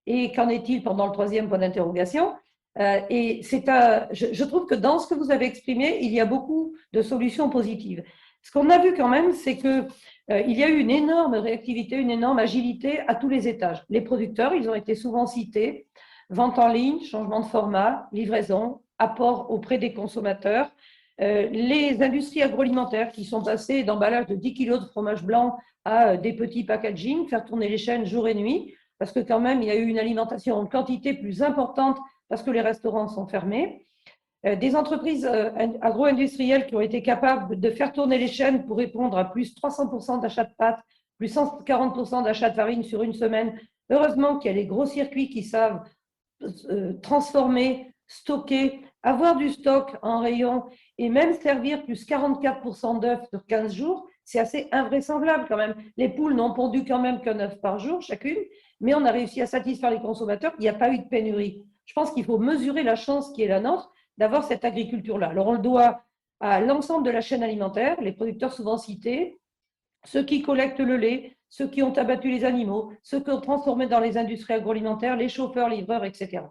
Et qu'en est-il pendant le troisième, point d'interrogation? Et je trouve que dans ce que vous avez exprimé, il y a beaucoup de solutions positives. Ce qu'on a vu quand même, c'est qu'il y a eu une énorme réactivité, une énorme agilité à tous les étages. Les producteurs, ils ont été souvent cités, vente en ligne, changement de format, livraison, apport auprès des consommateurs. Les industries agroalimentaires qui sont passées d'emballage de 10 kg de fromage blanc à des petits packaging, faire tourner les chaînes jour et nuit, parce que quand même, il y a eu une alimentation en quantité plus importante parce que les restaurants sont fermés. Des entreprises agro-industrielles qui ont été capables de faire tourner les chaînes pour répondre à plus 300% d'achats de pâtes, plus 140% d'achats de farine sur une semaine. Heureusement qu'il y a les gros circuits qui savent transformer, stocker, avoir du stock en rayon et même servir plus 44% d'œufs sur 15 jours. C'est assez invraisemblable quand même. Les poules n'ont pondu quand même qu'un œuf par jour chacune, mais on a réussi à satisfaire les consommateurs. Il n'y a pas eu de pénurie. Je pense qu'il faut mesurer la chance qui est la nôtre. d'avoir cette agriculture-là. Alors, on le doit à l'ensemble de la chaîne alimentaire, les producteurs souvent cités, ceux qui collectent le lait, ceux qui ont abattu les animaux, ceux qui ont transformé dans les industries agroalimentaires, les chauffeurs, livreurs, etc.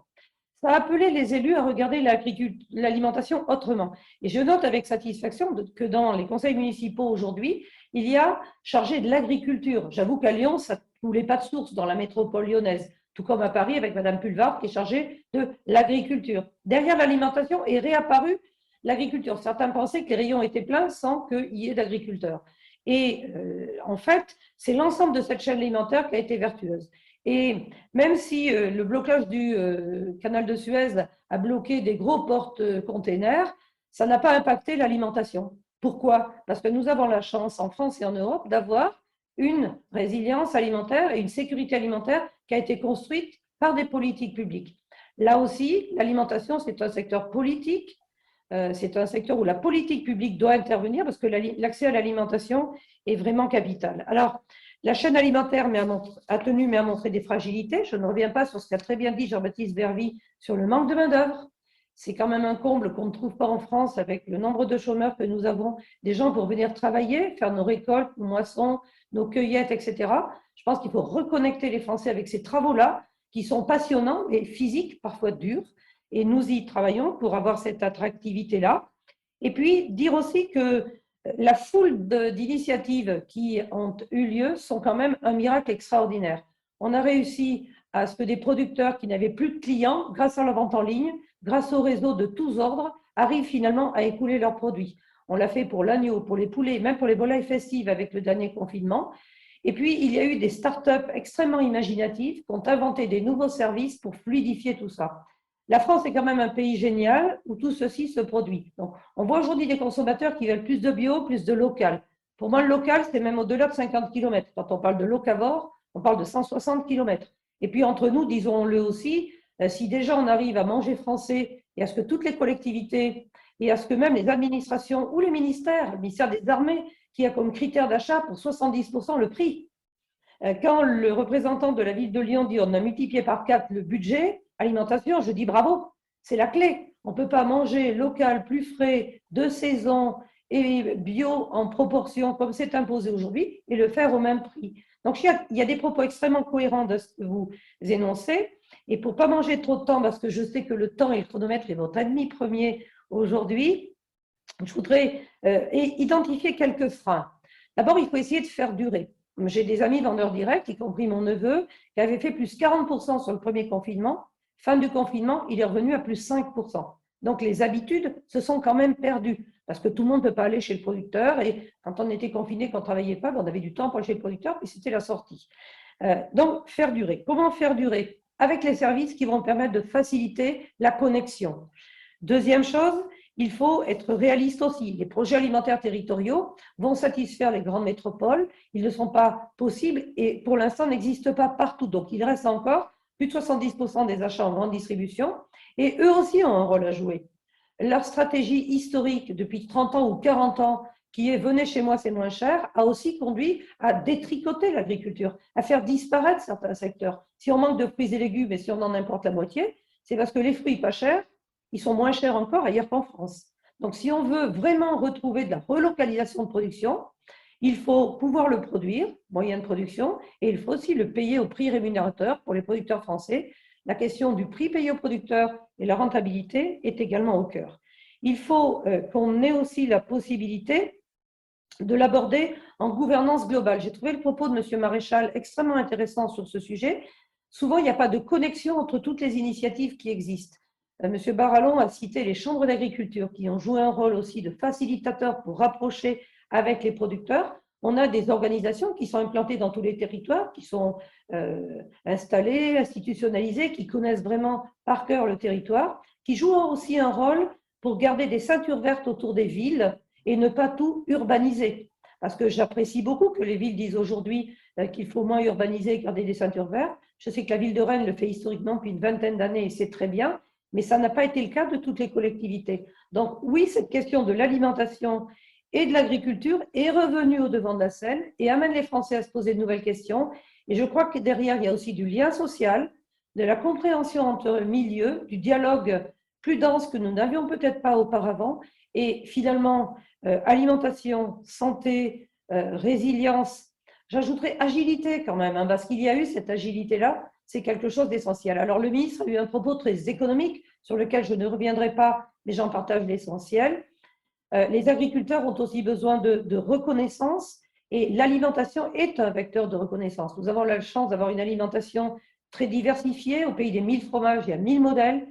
Ça a appelé les élus à regarder l'alimentation autrement. Et je note avec satisfaction que dans les conseils municipaux aujourd'hui, il y a chargé de l'agriculture. J'avoue qu'à Lyon, ça ne coulait pas de source dans la métropole lyonnaise, tout comme à Paris avec Madame Pulvar qui est chargée de l'agriculture. Derrière l'alimentation est réapparue l'agriculture. Certains pensaient que les rayons étaient pleins sans qu'il y ait d'agriculteurs. Et en fait, c'est l'ensemble de cette chaîne alimentaire qui a été vertueuse. Et même si le blocage du canal de Suez a bloqué des gros porte-containers, ça n'a pas impacté l'alimentation. Pourquoi? Parce que nous avons la chance en France et en Europe d'avoir une résilience alimentaire et une sécurité alimentaire qui a été construite par des politiques publiques. Là aussi, l'alimentation, c'est un secteur politique. C'est un secteur où la politique publique doit intervenir parce que l'accès à l'alimentation est vraiment capital. Alors, la chaîne alimentaire a tenu mais a montré des fragilités. Je ne reviens pas sur ce qu'a très bien dit Jean-Baptiste Vervy sur le manque de main-d'œuvre. C'est quand même un comble qu'on ne trouve pas en France avec le nombre de chômeurs que nous avons, des gens pour venir travailler, faire nos récoltes, nos moissons, nos cueillettes, etc. Je pense qu'il faut reconnecter les Français avec ces travaux-là qui sont passionnants et physiques, parfois durs. Et nous y travaillons pour avoir cette attractivité-là. Et puis, dire aussi que la foule d'initiatives qui ont eu lieu sont quand même un miracle extraordinaire. On a réussi à ce que des producteurs qui n'avaient plus de clients, grâce à la vente en ligne, grâce au réseau de tous ordres, arrivent finalement à écouler leurs produits. On l'a fait pour l'agneau, pour les poulets, même pour les volailles festives avec le dernier confinement. Et puis, il y a eu des startups extrêmement imaginatives qui ont inventé des nouveaux services pour fluidifier tout ça. La France est quand même un pays génial où tout ceci se produit. Donc, on voit aujourd'hui des consommateurs qui veulent plus de bio, plus de local. Pour moi, le local, c'est même au-delà de 50 km. Quand on parle de locavore, on parle de 160 km. Et puis, entre nous, disons-le aussi, si déjà on arrive à manger français et à ce que toutes les collectivités et à ce que même les administrations ou les ministères, le ministère des Armées, qui a comme critère d'achat pour 70% le prix. Quand le représentant de la ville de Lyon dit on a multiplié par 4 le budget, alimentation, je dis bravo, c'est la clé. On ne peut pas manger local, plus frais, de saison et bio en proportion comme c'est imposé aujourd'hui et le faire au même prix. Donc, il y a des propos extrêmement cohérents de ce que vous énoncez. Et pour ne pas manger trop de temps, parce que je sais que le temps et le chronomètre est votre ennemi premier aujourd'hui, je voudrais identifier quelques freins. D'abord, il faut essayer de faire durer. J'ai des amis vendeurs directs, y compris mon neveu, qui avait fait plus 40% sur le premier confinement. Fin du confinement, il est revenu à plus 5%. Donc, les habitudes se sont quand même perdues parce que tout le monde ne peut pas aller chez le producteur. Et quand on était confiné, quand on ne travaillait pas, on avait du temps pour aller chez le producteur, puis c'était la sortie. Donc, faire durer. Comment faire durer? Avec les services qui vont permettre de faciliter la connexion. Deuxième chose, il faut être réaliste aussi. Les projets alimentaires territoriaux vont satisfaire les grandes métropoles. Ils ne sont pas possibles et pour l'instant n'existent pas partout. Donc, il reste encore plus de 70% des achats en grande distribution et eux aussi ont un rôle à jouer. Leur stratégie historique depuis 30 ans ou 40 ans qui est « venez chez moi, c'est moins cher » a aussi conduit à détricoter l'agriculture, à faire disparaître certains secteurs. Si on manque de fruits et légumes et si on en importe la moitié, c'est parce que les fruits pas chers, ils sont moins chers encore ailleurs qu'en France. Donc, si on veut vraiment retrouver de la relocalisation de production, il faut pouvoir le produire, moyen de production, et il faut aussi le payer au prix rémunérateur pour les producteurs français. La question du prix payé aux producteurs et la rentabilité est également au cœur. Il faut qu'on ait aussi la possibilité de l'aborder en gouvernance globale. J'ai trouvé le propos de M. Maréchal extrêmement intéressant sur ce sujet. Souvent, il n'y a pas de connexion entre toutes les initiatives qui existent. M. Barallon a cité les chambres d'agriculture qui ont joué un rôle aussi de facilitateur pour rapprocher avec les producteurs. On a des organisations qui sont implantées dans tous les territoires, qui sont installées, institutionnalisées, qui connaissent vraiment par cœur le territoire, qui jouent aussi un rôle pour garder des ceintures vertes autour des villes et ne pas tout urbaniser. Parce que j'apprécie beaucoup que les villes disent aujourd'hui qu'il faut moins urbaniser et garder des ceintures vertes. Je sais que la ville de Rennes le fait historiquement depuis une vingtaine d'années et c'est très bien, mais ça n'a pas été le cas de toutes les collectivités. Donc oui, cette question de l'alimentation et de l'agriculture est revenue au devant de la scène et amène les Français à se poser de nouvelles questions. Et je crois que derrière, il y a aussi du lien social, de la compréhension entre milieux, du dialogue plus dense que nous n'avions peut-être pas auparavant. Et finalement, alimentation, santé, résilience, j'ajouterais agilité quand même, hein, parce qu'il y a eu cette agilité-là, c'est quelque chose d'essentiel. Alors le ministre a eu un propos très économique sur lequel je ne reviendrai pas, mais j'en partage l'essentiel. Les agriculteurs ont aussi besoin de reconnaissance et l'alimentation est un vecteur de reconnaissance. Nous avons la chance d'avoir une alimentation très diversifiée. Au pays des 1000 fromages, il y a 1000 modèles.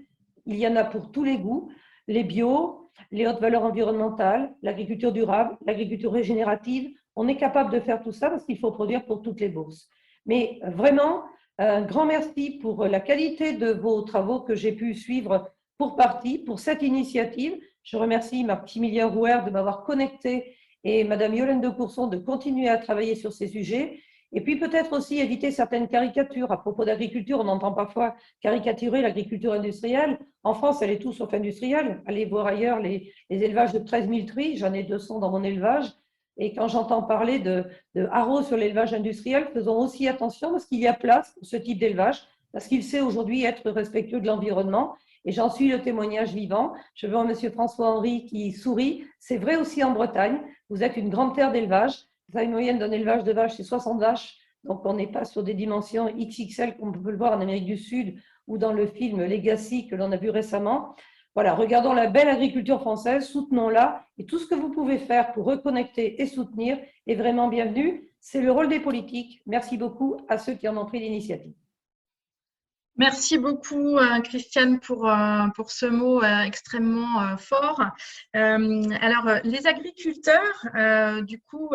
Il y en a pour tous les goûts, les bio, les hautes valeurs environnementales, l'agriculture durable, l'agriculture régénérative. On est capable de faire tout ça parce qu'il faut produire pour toutes les bourses. Mais vraiment, un grand merci pour la qualité de vos travaux que j'ai pu suivre pour partie, pour cette initiative. Je remercie Maximilien Rouer de m'avoir connecté et Madame Yolande de Courson de continuer à travailler sur ces sujets. Et puis peut-être aussi éviter certaines caricatures. À propos d'agriculture, on entend parfois caricaturer l'agriculture industrielle. En France, elle est tout sauf industrielle. Allez voir ailleurs les élevages de 13 000 truies. J'en ai 200 dans mon élevage. Et quand j'entends parler de haro sur l'élevage industriel, faisons aussi attention parce qu'il y a place pour ce type d'élevage, parce qu'il sait aujourd'hui être respectueux de l'environnement. Et j'en suis le témoignage vivant. Je vois M. François-Henri qui sourit. C'est vrai aussi en Bretagne. Vous êtes une grande terre d'élevage. Vous avez une moyenne d'un élevage de vaches, c'est 60 vaches. Donc, on n'est pas sur des dimensions XXL comme on peut le voir en Amérique du Sud ou dans le film Legacy que l'on a vu récemment. Voilà, regardons la belle agriculture française, soutenons-la. Et tout ce que vous pouvez faire pour reconnecter et soutenir est vraiment bienvenu. C'est le rôle des politiques. Merci beaucoup à ceux qui en ont pris l'initiative. Merci beaucoup, Christiane, pour ce mot extrêmement fort. Alors, les agriculteurs, du coup,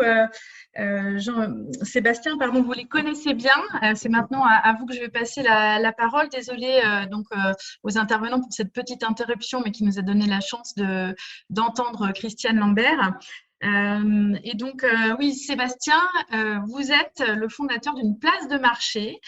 Sébastien, pardon, vous les connaissez bien. C'est maintenant à vous que je vais passer la parole. Désolée aux intervenants pour cette petite interruption, mais qui nous a donné la chance d'entendre Christiane Lambert. Et donc, oui, Sébastien, vous êtes le fondateur d'une place de marché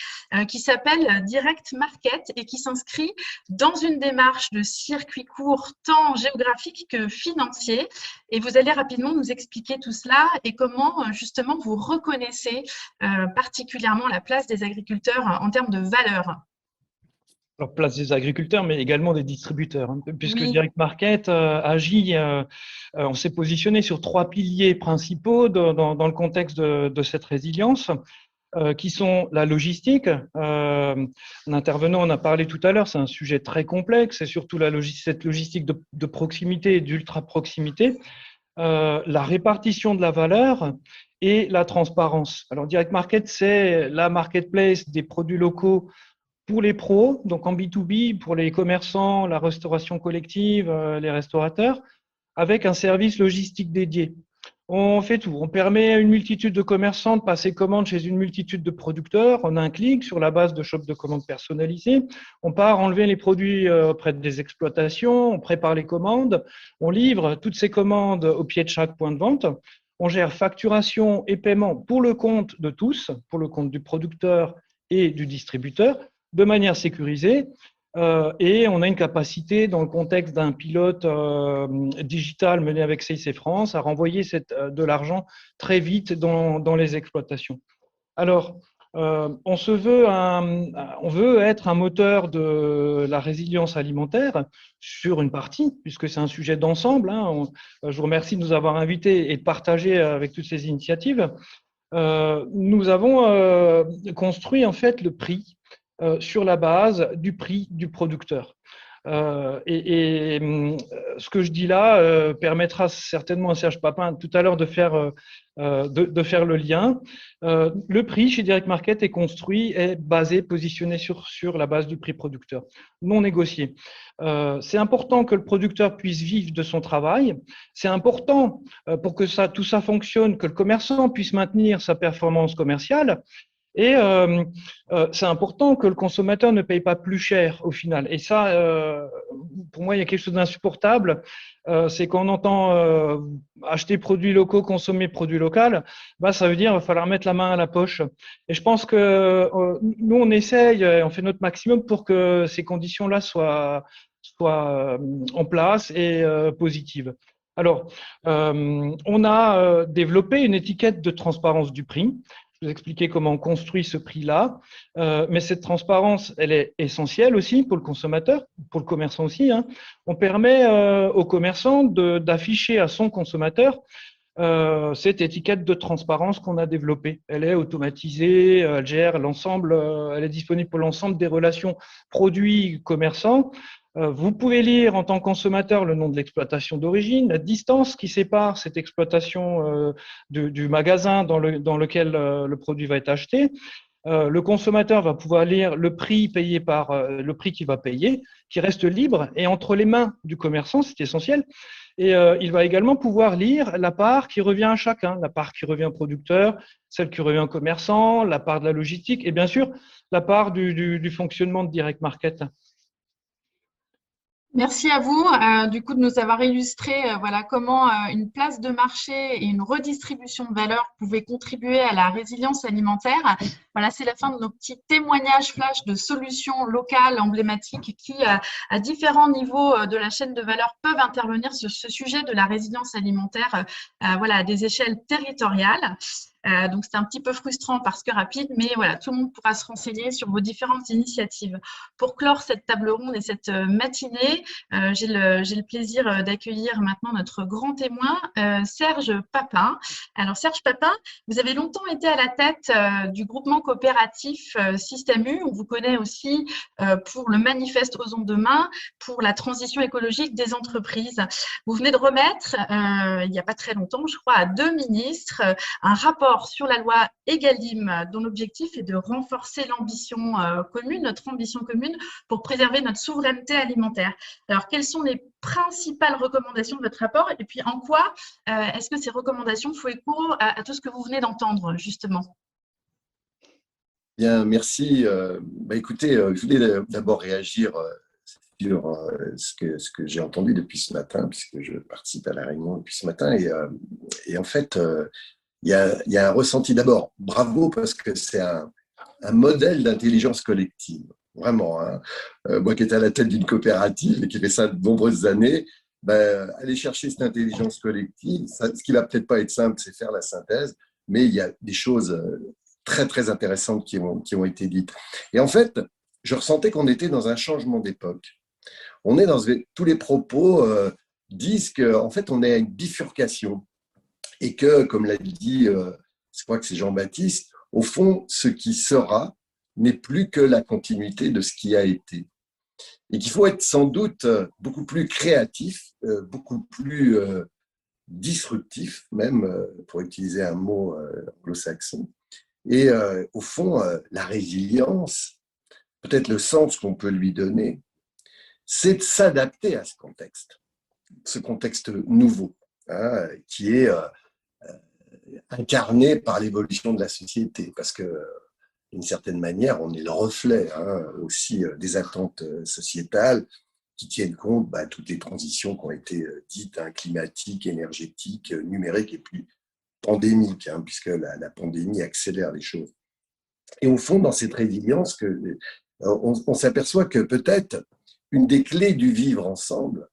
qui s'appelle Direct Market et qui s'inscrit dans une démarche de circuit court tant géographique que financier. Et vous allez rapidement nous expliquer tout cela et comment justement vous reconnaissez particulièrement la place des agriculteurs en termes de valeur. Alors, place des agriculteurs, mais également des distributeurs, hein, puisque Oui. Direct Market agit, on s'est positionné sur 3 piliers principaux dans le contexte de cette résilience, qui sont la logistique. L'intervenant en a parlé tout à l'heure, c'est un sujet très complexe, et surtout cette logistique de proximité et d'ultra-proximité, la répartition de la valeur et la transparence. Alors, Direct Market, c'est la marketplace des produits locaux pour les pros, donc en B2B, pour les commerçants, la restauration collective, les restaurateurs, avec un service logistique dédié. On fait tout. On permet à une multitude de commerçants de passer commande chez une multitude de producteurs en un clic sur la base de shop de commande personnalisés. On part enlever les produits auprès des exploitations, on prépare les commandes, on livre toutes ces commandes au pied de chaque point de vente. On gère facturation et paiement pour le compte de tous, pour le compte du producteur et du distributeur, de manière sécurisée, et on a une capacité, dans le contexte d'un pilote digital mené avec CIC France, à renvoyer de l'argent très vite dans les exploitations. Alors, on veut être un moteur de la résilience alimentaire sur une partie, puisque c'est un sujet d'ensemble, hein. Je vous remercie de nous avoir invités et de partager avec toutes ces initiatives. Nous avons construit en fait le prix sur la base du prix du producteur. Ce que je dis là permettra certainement à Serge Papin tout à l'heure de faire le lien. Le prix chez Direct Market est positionné sur la base du prix producteur, non négocié. C'est important que le producteur puisse vivre de son travail. C'est important pour que tout ça fonctionne, que le commerçant puisse maintenir sa performance commerciale. Et c'est important que le consommateur ne paye pas plus cher au final. Et ça, pour moi, il y a quelque chose d'insupportable. C'est qu'on entend acheter produits locaux, consommer produits locaux. Bah, ça veut dire qu'il va falloir mettre la main à la poche. Et je pense que nous, on essaye, on fait notre maximum pour que ces conditions-là soient en place et positives. Alors, on a développé une étiquette de transparence du prix. vous expliquer comment on construit ce prix-là. Mais cette transparence, elle est essentielle aussi pour le consommateur, pour le commerçant aussi, hein. On permet au commerçant d'afficher à son consommateur cette étiquette de transparence qu'on a développée. Elle est automatisée, elle gère l'ensemble, elle est disponible pour l'ensemble des relations produits-commerçants. Vous pouvez lire en tant que consommateur le nom de l'exploitation d'origine, la distance qui sépare cette exploitation du magasin dans lequel le produit va être acheté. Le consommateur va pouvoir lire le prix payé par le prix qu'il va payer, qui reste libre et entre les mains du commerçant, c'est essentiel. Et il va également pouvoir lire la part qui revient à chacun, la part qui revient au producteur, celle qui revient au commerçant, la part de la logistique et bien sûr la part du fonctionnement de direct market. Merci à vous du coup de nous avoir illustré voilà, comment une place de marché et une redistribution de valeur pouvaient contribuer à la résilience alimentaire. Voilà, c'est la fin de nos petits témoignages flash de solutions locales emblématiques qui, à différents niveaux de la chaîne de valeur, peuvent intervenir sur ce sujet de la résilience alimentaire voilà, à des échelles territoriales. Donc, c'est un petit peu frustrant parce que rapide, mais voilà, tout le monde pourra se renseigner sur vos différentes initiatives. Pour clore cette table ronde et cette matinée, j'ai le plaisir d'accueillir maintenant notre grand témoin, Serge Papin. Alors, Serge Papin, vous avez longtemps été à la tête du groupement coopératif Système U. On vous connaît aussi pour le manifeste Osons demain, pour la transition écologique des entreprises. Vous venez de remettre, il n'y a pas très longtemps, je crois, à 2 ministres, un rapport sur la loi Egalim, dont l'objectif est de renforcer l'ambition commune, notre ambition commune, pour préserver notre souveraineté alimentaire. Alors, quelles sont les principales recommandations de votre rapport et puis en quoi est-ce que ces recommandations font écho à tout ce que vous venez d'entendre, justement? Bien, merci. Écoutez, je voulais d'abord réagir sur ce que j'ai entendu depuis ce matin, puisque je participe à la réunion depuis ce matin. Et en fait, il y a un ressenti d'abord. Bravo, parce que c'est un modèle d'intelligence collective. Vraiment. Hein. Moi qui étais à la tête d'une coopérative et qui fait ça de nombreuses années, aller chercher cette intelligence collective, ce qui va peut-être pas être simple, c'est faire la synthèse, mais il y a des choses très, très intéressantes qui ont été dites. Et en fait, je ressentais qu'on était dans un changement d'époque. On est dans tous les propos disent qu'en fait, on est à une bifurcation. Et que, comme l'a dit, je crois que c'est Jean-Baptiste, au fond, ce qui sera n'est plus que la continuité de ce qui a été. Et qu'il faut être sans doute beaucoup plus créatif, beaucoup plus disruptif, même, pour utiliser un mot anglo-saxon. Et au fond, la résilience, peut-être le sens qu'on peut lui donner, c'est de s'adapter à ce contexte nouveau, hein, qui est incarné par l'évolution de la société, parce que d'une certaine manière, on est le reflet aussi des attentes sociétales qui tiennent compte de toutes les transitions qui ont été dites, climatiques, énergétiques, numériques et puis pandémiques, puisque la pandémie accélère les choses. Et au fond, dans cette résilience, on s'aperçoit que peut-être une des clés du vivre ensemble,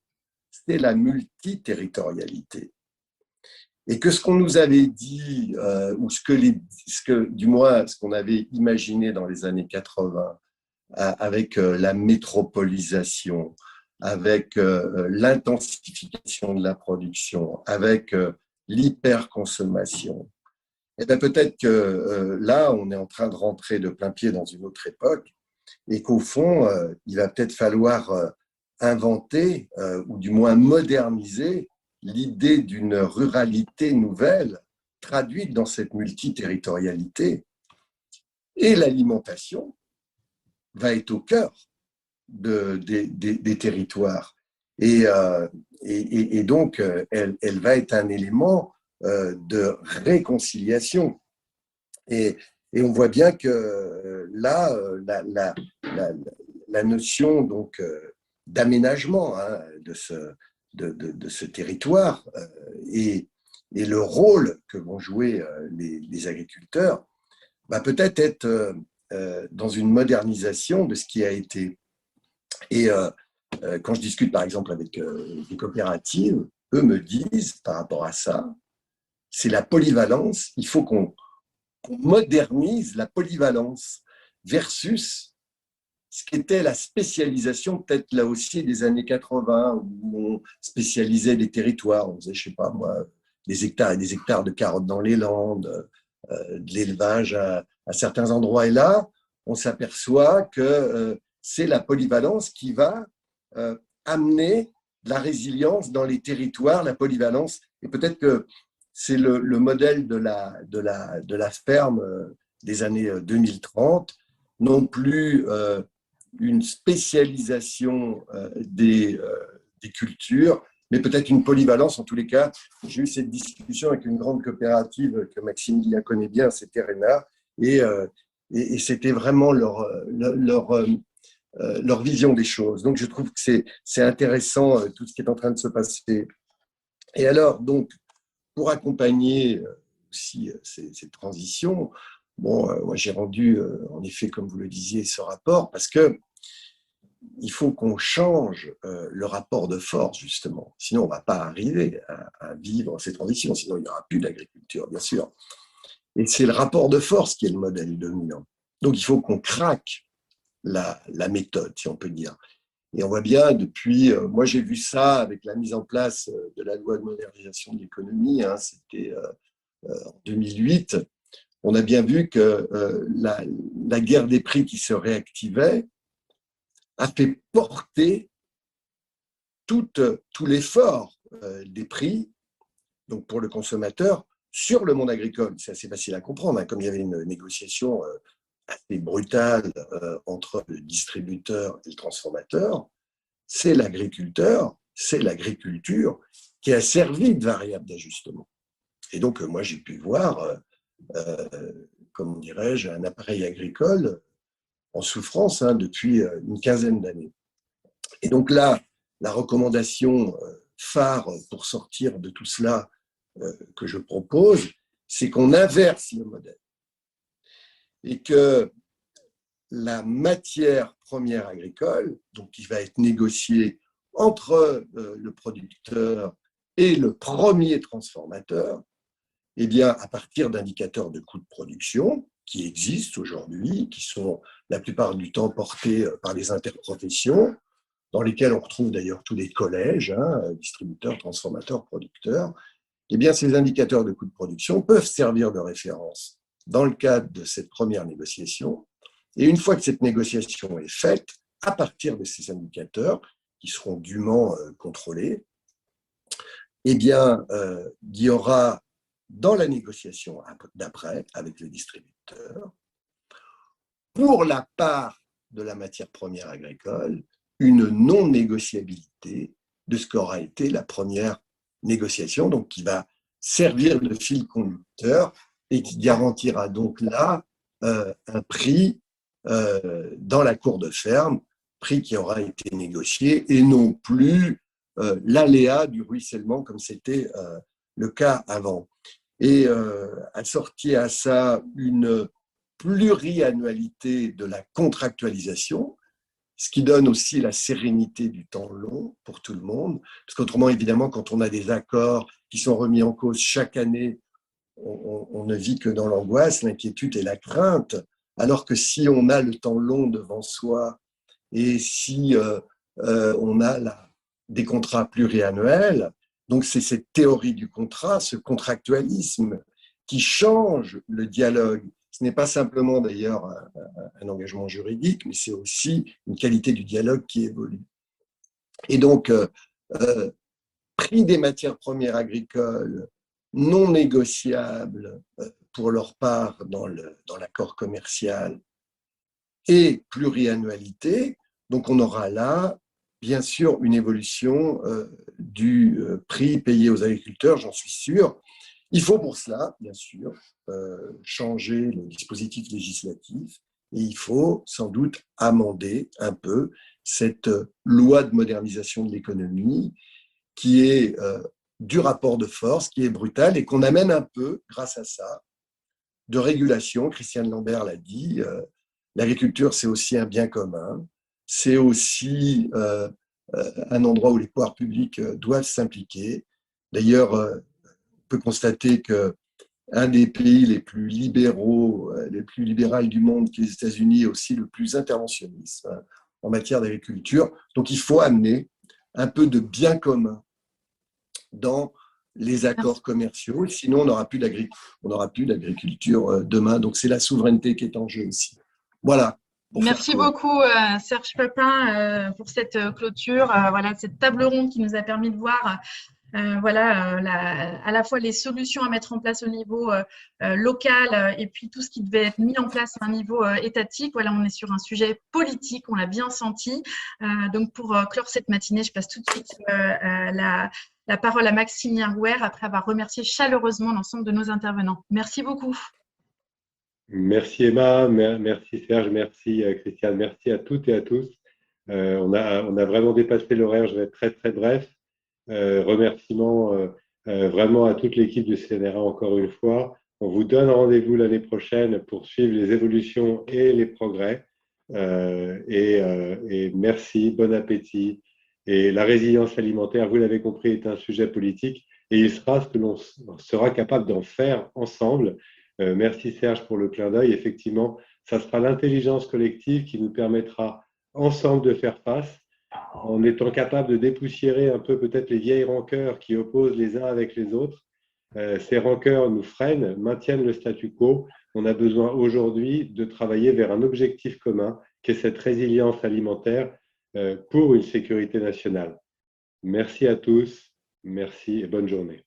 c'est la multiterritorialité. Et que ce qu'on nous avait dit, ou du moins ce qu'on avait imaginé dans les années 80, avec la métropolisation, avec l'intensification de la production, avec l'hyperconsommation, et bien peut-être que là, on est en train de rentrer de plein pied dans une autre époque, et qu'au fond, il va peut-être falloir inventer, ou du moins moderniser, l'idée d'une ruralité nouvelle traduite dans cette multiterritorialité. Et l'alimentation va être au cœur des territoires. Et donc, elle va être un élément de réconciliation. Et on voit bien que là, la notion donc d'aménagement de ce territoire et le rôle que vont jouer les agriculteurs va peut-être être dans une modernisation de ce qui a été. Et quand je discute par exemple avec des coopératives, eux me disent par rapport à ça, c'est la polyvalence, il faut qu'on on modernise la polyvalence versus ce qu'était la spécialisation, peut-être là aussi des années 80, où on spécialisait les territoires. On faisait, je ne sais pas moi, des hectares et des hectares de carottes dans les Landes, de l'élevage à certains endroits. Et là, on s'aperçoit que c'est la polyvalence qui va amener la résilience dans les territoires, la polyvalence. Et peut-être que c'est le modèle de la ferme des années 2030, non plus une spécialisation des cultures, mais peut-être une polyvalence. En tous les cas, j'ai eu cette discussion avec une grande coopérative que Maxime Guillain connaît bien, c'était RENA, et c'était vraiment leur vision des choses. Donc, je trouve que c'est intéressant tout ce qui est en train de se passer. Et alors, donc, pour accompagner aussi cette transition, moi, j'ai rendu, en effet, comme vous le disiez, ce rapport parce que il faut qu'on change le rapport de force, justement. Sinon, on ne va pas arriver à vivre ces transitions. Sinon, il n'y aura plus d'agriculture, bien sûr. Et c'est le rapport de force qui est le modèle dominant. Donc, il faut qu'on craque la méthode, si on peut dire. Et on voit bien depuis, moi j'ai vu ça avec la mise en place de la loi de modernisation de l'économie, hein, c'était en 2008, on a bien vu que la guerre des prix qui se réactivait a fait porter tout l'effort des prix, donc pour le consommateur, sur le monde agricole. C'est assez facile à comprendre, hein, comme il y avait une négociation assez brutale entre le distributeur et le transformateur, c'est l'agriculteur, c'est l'agriculture qui a servi de variable d'ajustement. Et donc, moi, j'ai pu voir, comment dirais-je, un appareil agricole en souffrance depuis une quinzaine d'années. Et donc là, la recommandation phare pour sortir de tout cela que je propose, c'est qu'on inverse le modèle. Et que la matière première agricole, donc qui va être négociée entre le producteur et le premier transformateur, eh bien, à partir d'indicateurs de coûts de production qui existent aujourd'hui, qui sont la plupart du temps portés par les interprofessions, dans lesquels on retrouve d'ailleurs tous les collèges, hein, distributeurs, transformateurs, producteurs, eh bien, ces indicateurs de coûts de production peuvent servir de référence dans le cadre de cette première négociation. Et une fois que cette négociation est faite, à partir de ces indicateurs, qui seront dûment contrôlés, eh bien, il y aura dans la négociation d'après, avec le distributeur, pour la part de la matière première agricole, une non-négociabilité de ce qu'aura été la première négociation, donc qui va servir de fil conducteur et qui garantira donc là un prix dans la cour de ferme, prix qui aura été négocié et non plus l'aléa du ruissellement comme c'était le cas avant. Et assorti à ça une pluriannualité de la contractualisation, ce qui donne aussi la sérénité du temps long pour tout le monde, parce qu'autrement, évidemment, quand on a des accords qui sont remis en cause chaque année, on ne vit que dans l'angoisse, l'inquiétude et la crainte, alors que si on a le temps long devant soi et si on a des contrats pluriannuels, donc c'est cette théorie du contrat, ce contractualisme qui change le dialogue. Ce n'est pas simplement d'ailleurs un engagement juridique, mais c'est aussi une qualité du dialogue qui évolue. Et donc, prix des matières premières agricoles non négociables pour leur part dans l'accord commercial et pluriannualité. Donc, on aura là, bien sûr, une évolution du prix payé aux agriculteurs, j'en suis sûr. Il faut pour cela, bien sûr, changer le dispositif législatif et il faut sans doute amender un peu cette loi de modernisation de l'économie qui est du rapport de force, qui est brutale et qu'on amène un peu, grâce à ça, de régulation. Christiane Lambert l'a dit, l'agriculture, c'est aussi un bien commun, c'est aussi un endroit où les pouvoirs publics doivent s'impliquer. D'ailleurs, on peut constater que un des pays les plus libéraux, les plus libérales du monde, qui est les États-Unis, est aussi le plus interventionniste en matière d'agriculture. Donc, il faut amener un peu de bien commun dans les accords commerciaux. Sinon, on n'aura plus d'agriculture demain. Donc, c'est la souveraineté qui est en jeu aussi. Voilà. Merci beaucoup, Serge Papin, pour cette clôture, voilà, cette table ronde qui nous a permis de voir à la fois les solutions à mettre en place au niveau local et puis tout ce qui devait être mis en place à un niveau étatique. Voilà, on est sur un sujet politique, on l'a bien senti. Donc, pour clore cette matinée, je passe tout de suite la parole à Maxime Rouer après avoir remercié chaleureusement l'ensemble de nos intervenants. Merci beaucoup. Merci Emma, merci Serge, merci Christiane, merci à toutes et à tous. On a vraiment dépassé l'horaire, je vais être très très bref. Remerciements vraiment à toute l'équipe du CNRA encore une fois. On vous donne rendez-vous l'année prochaine pour suivre les évolutions et les progrès. Et merci, bon appétit. Et la résilience alimentaire, vous l'avez compris, est un sujet politique et il sera ce que l'on sera capable d'en faire ensemble. Merci Serge pour le clin d'œil. Effectivement, ça sera l'intelligence collective qui nous permettra ensemble de faire face en étant capable de dépoussiérer un peu peut-être les vieilles rancœurs qui opposent les uns avec les autres. Ces rancœurs nous freinent, maintiennent le statu quo. On a besoin aujourd'hui de travailler vers un objectif commun qui est cette résilience alimentaire pour une sécurité nationale. Merci à tous, merci et bonne journée.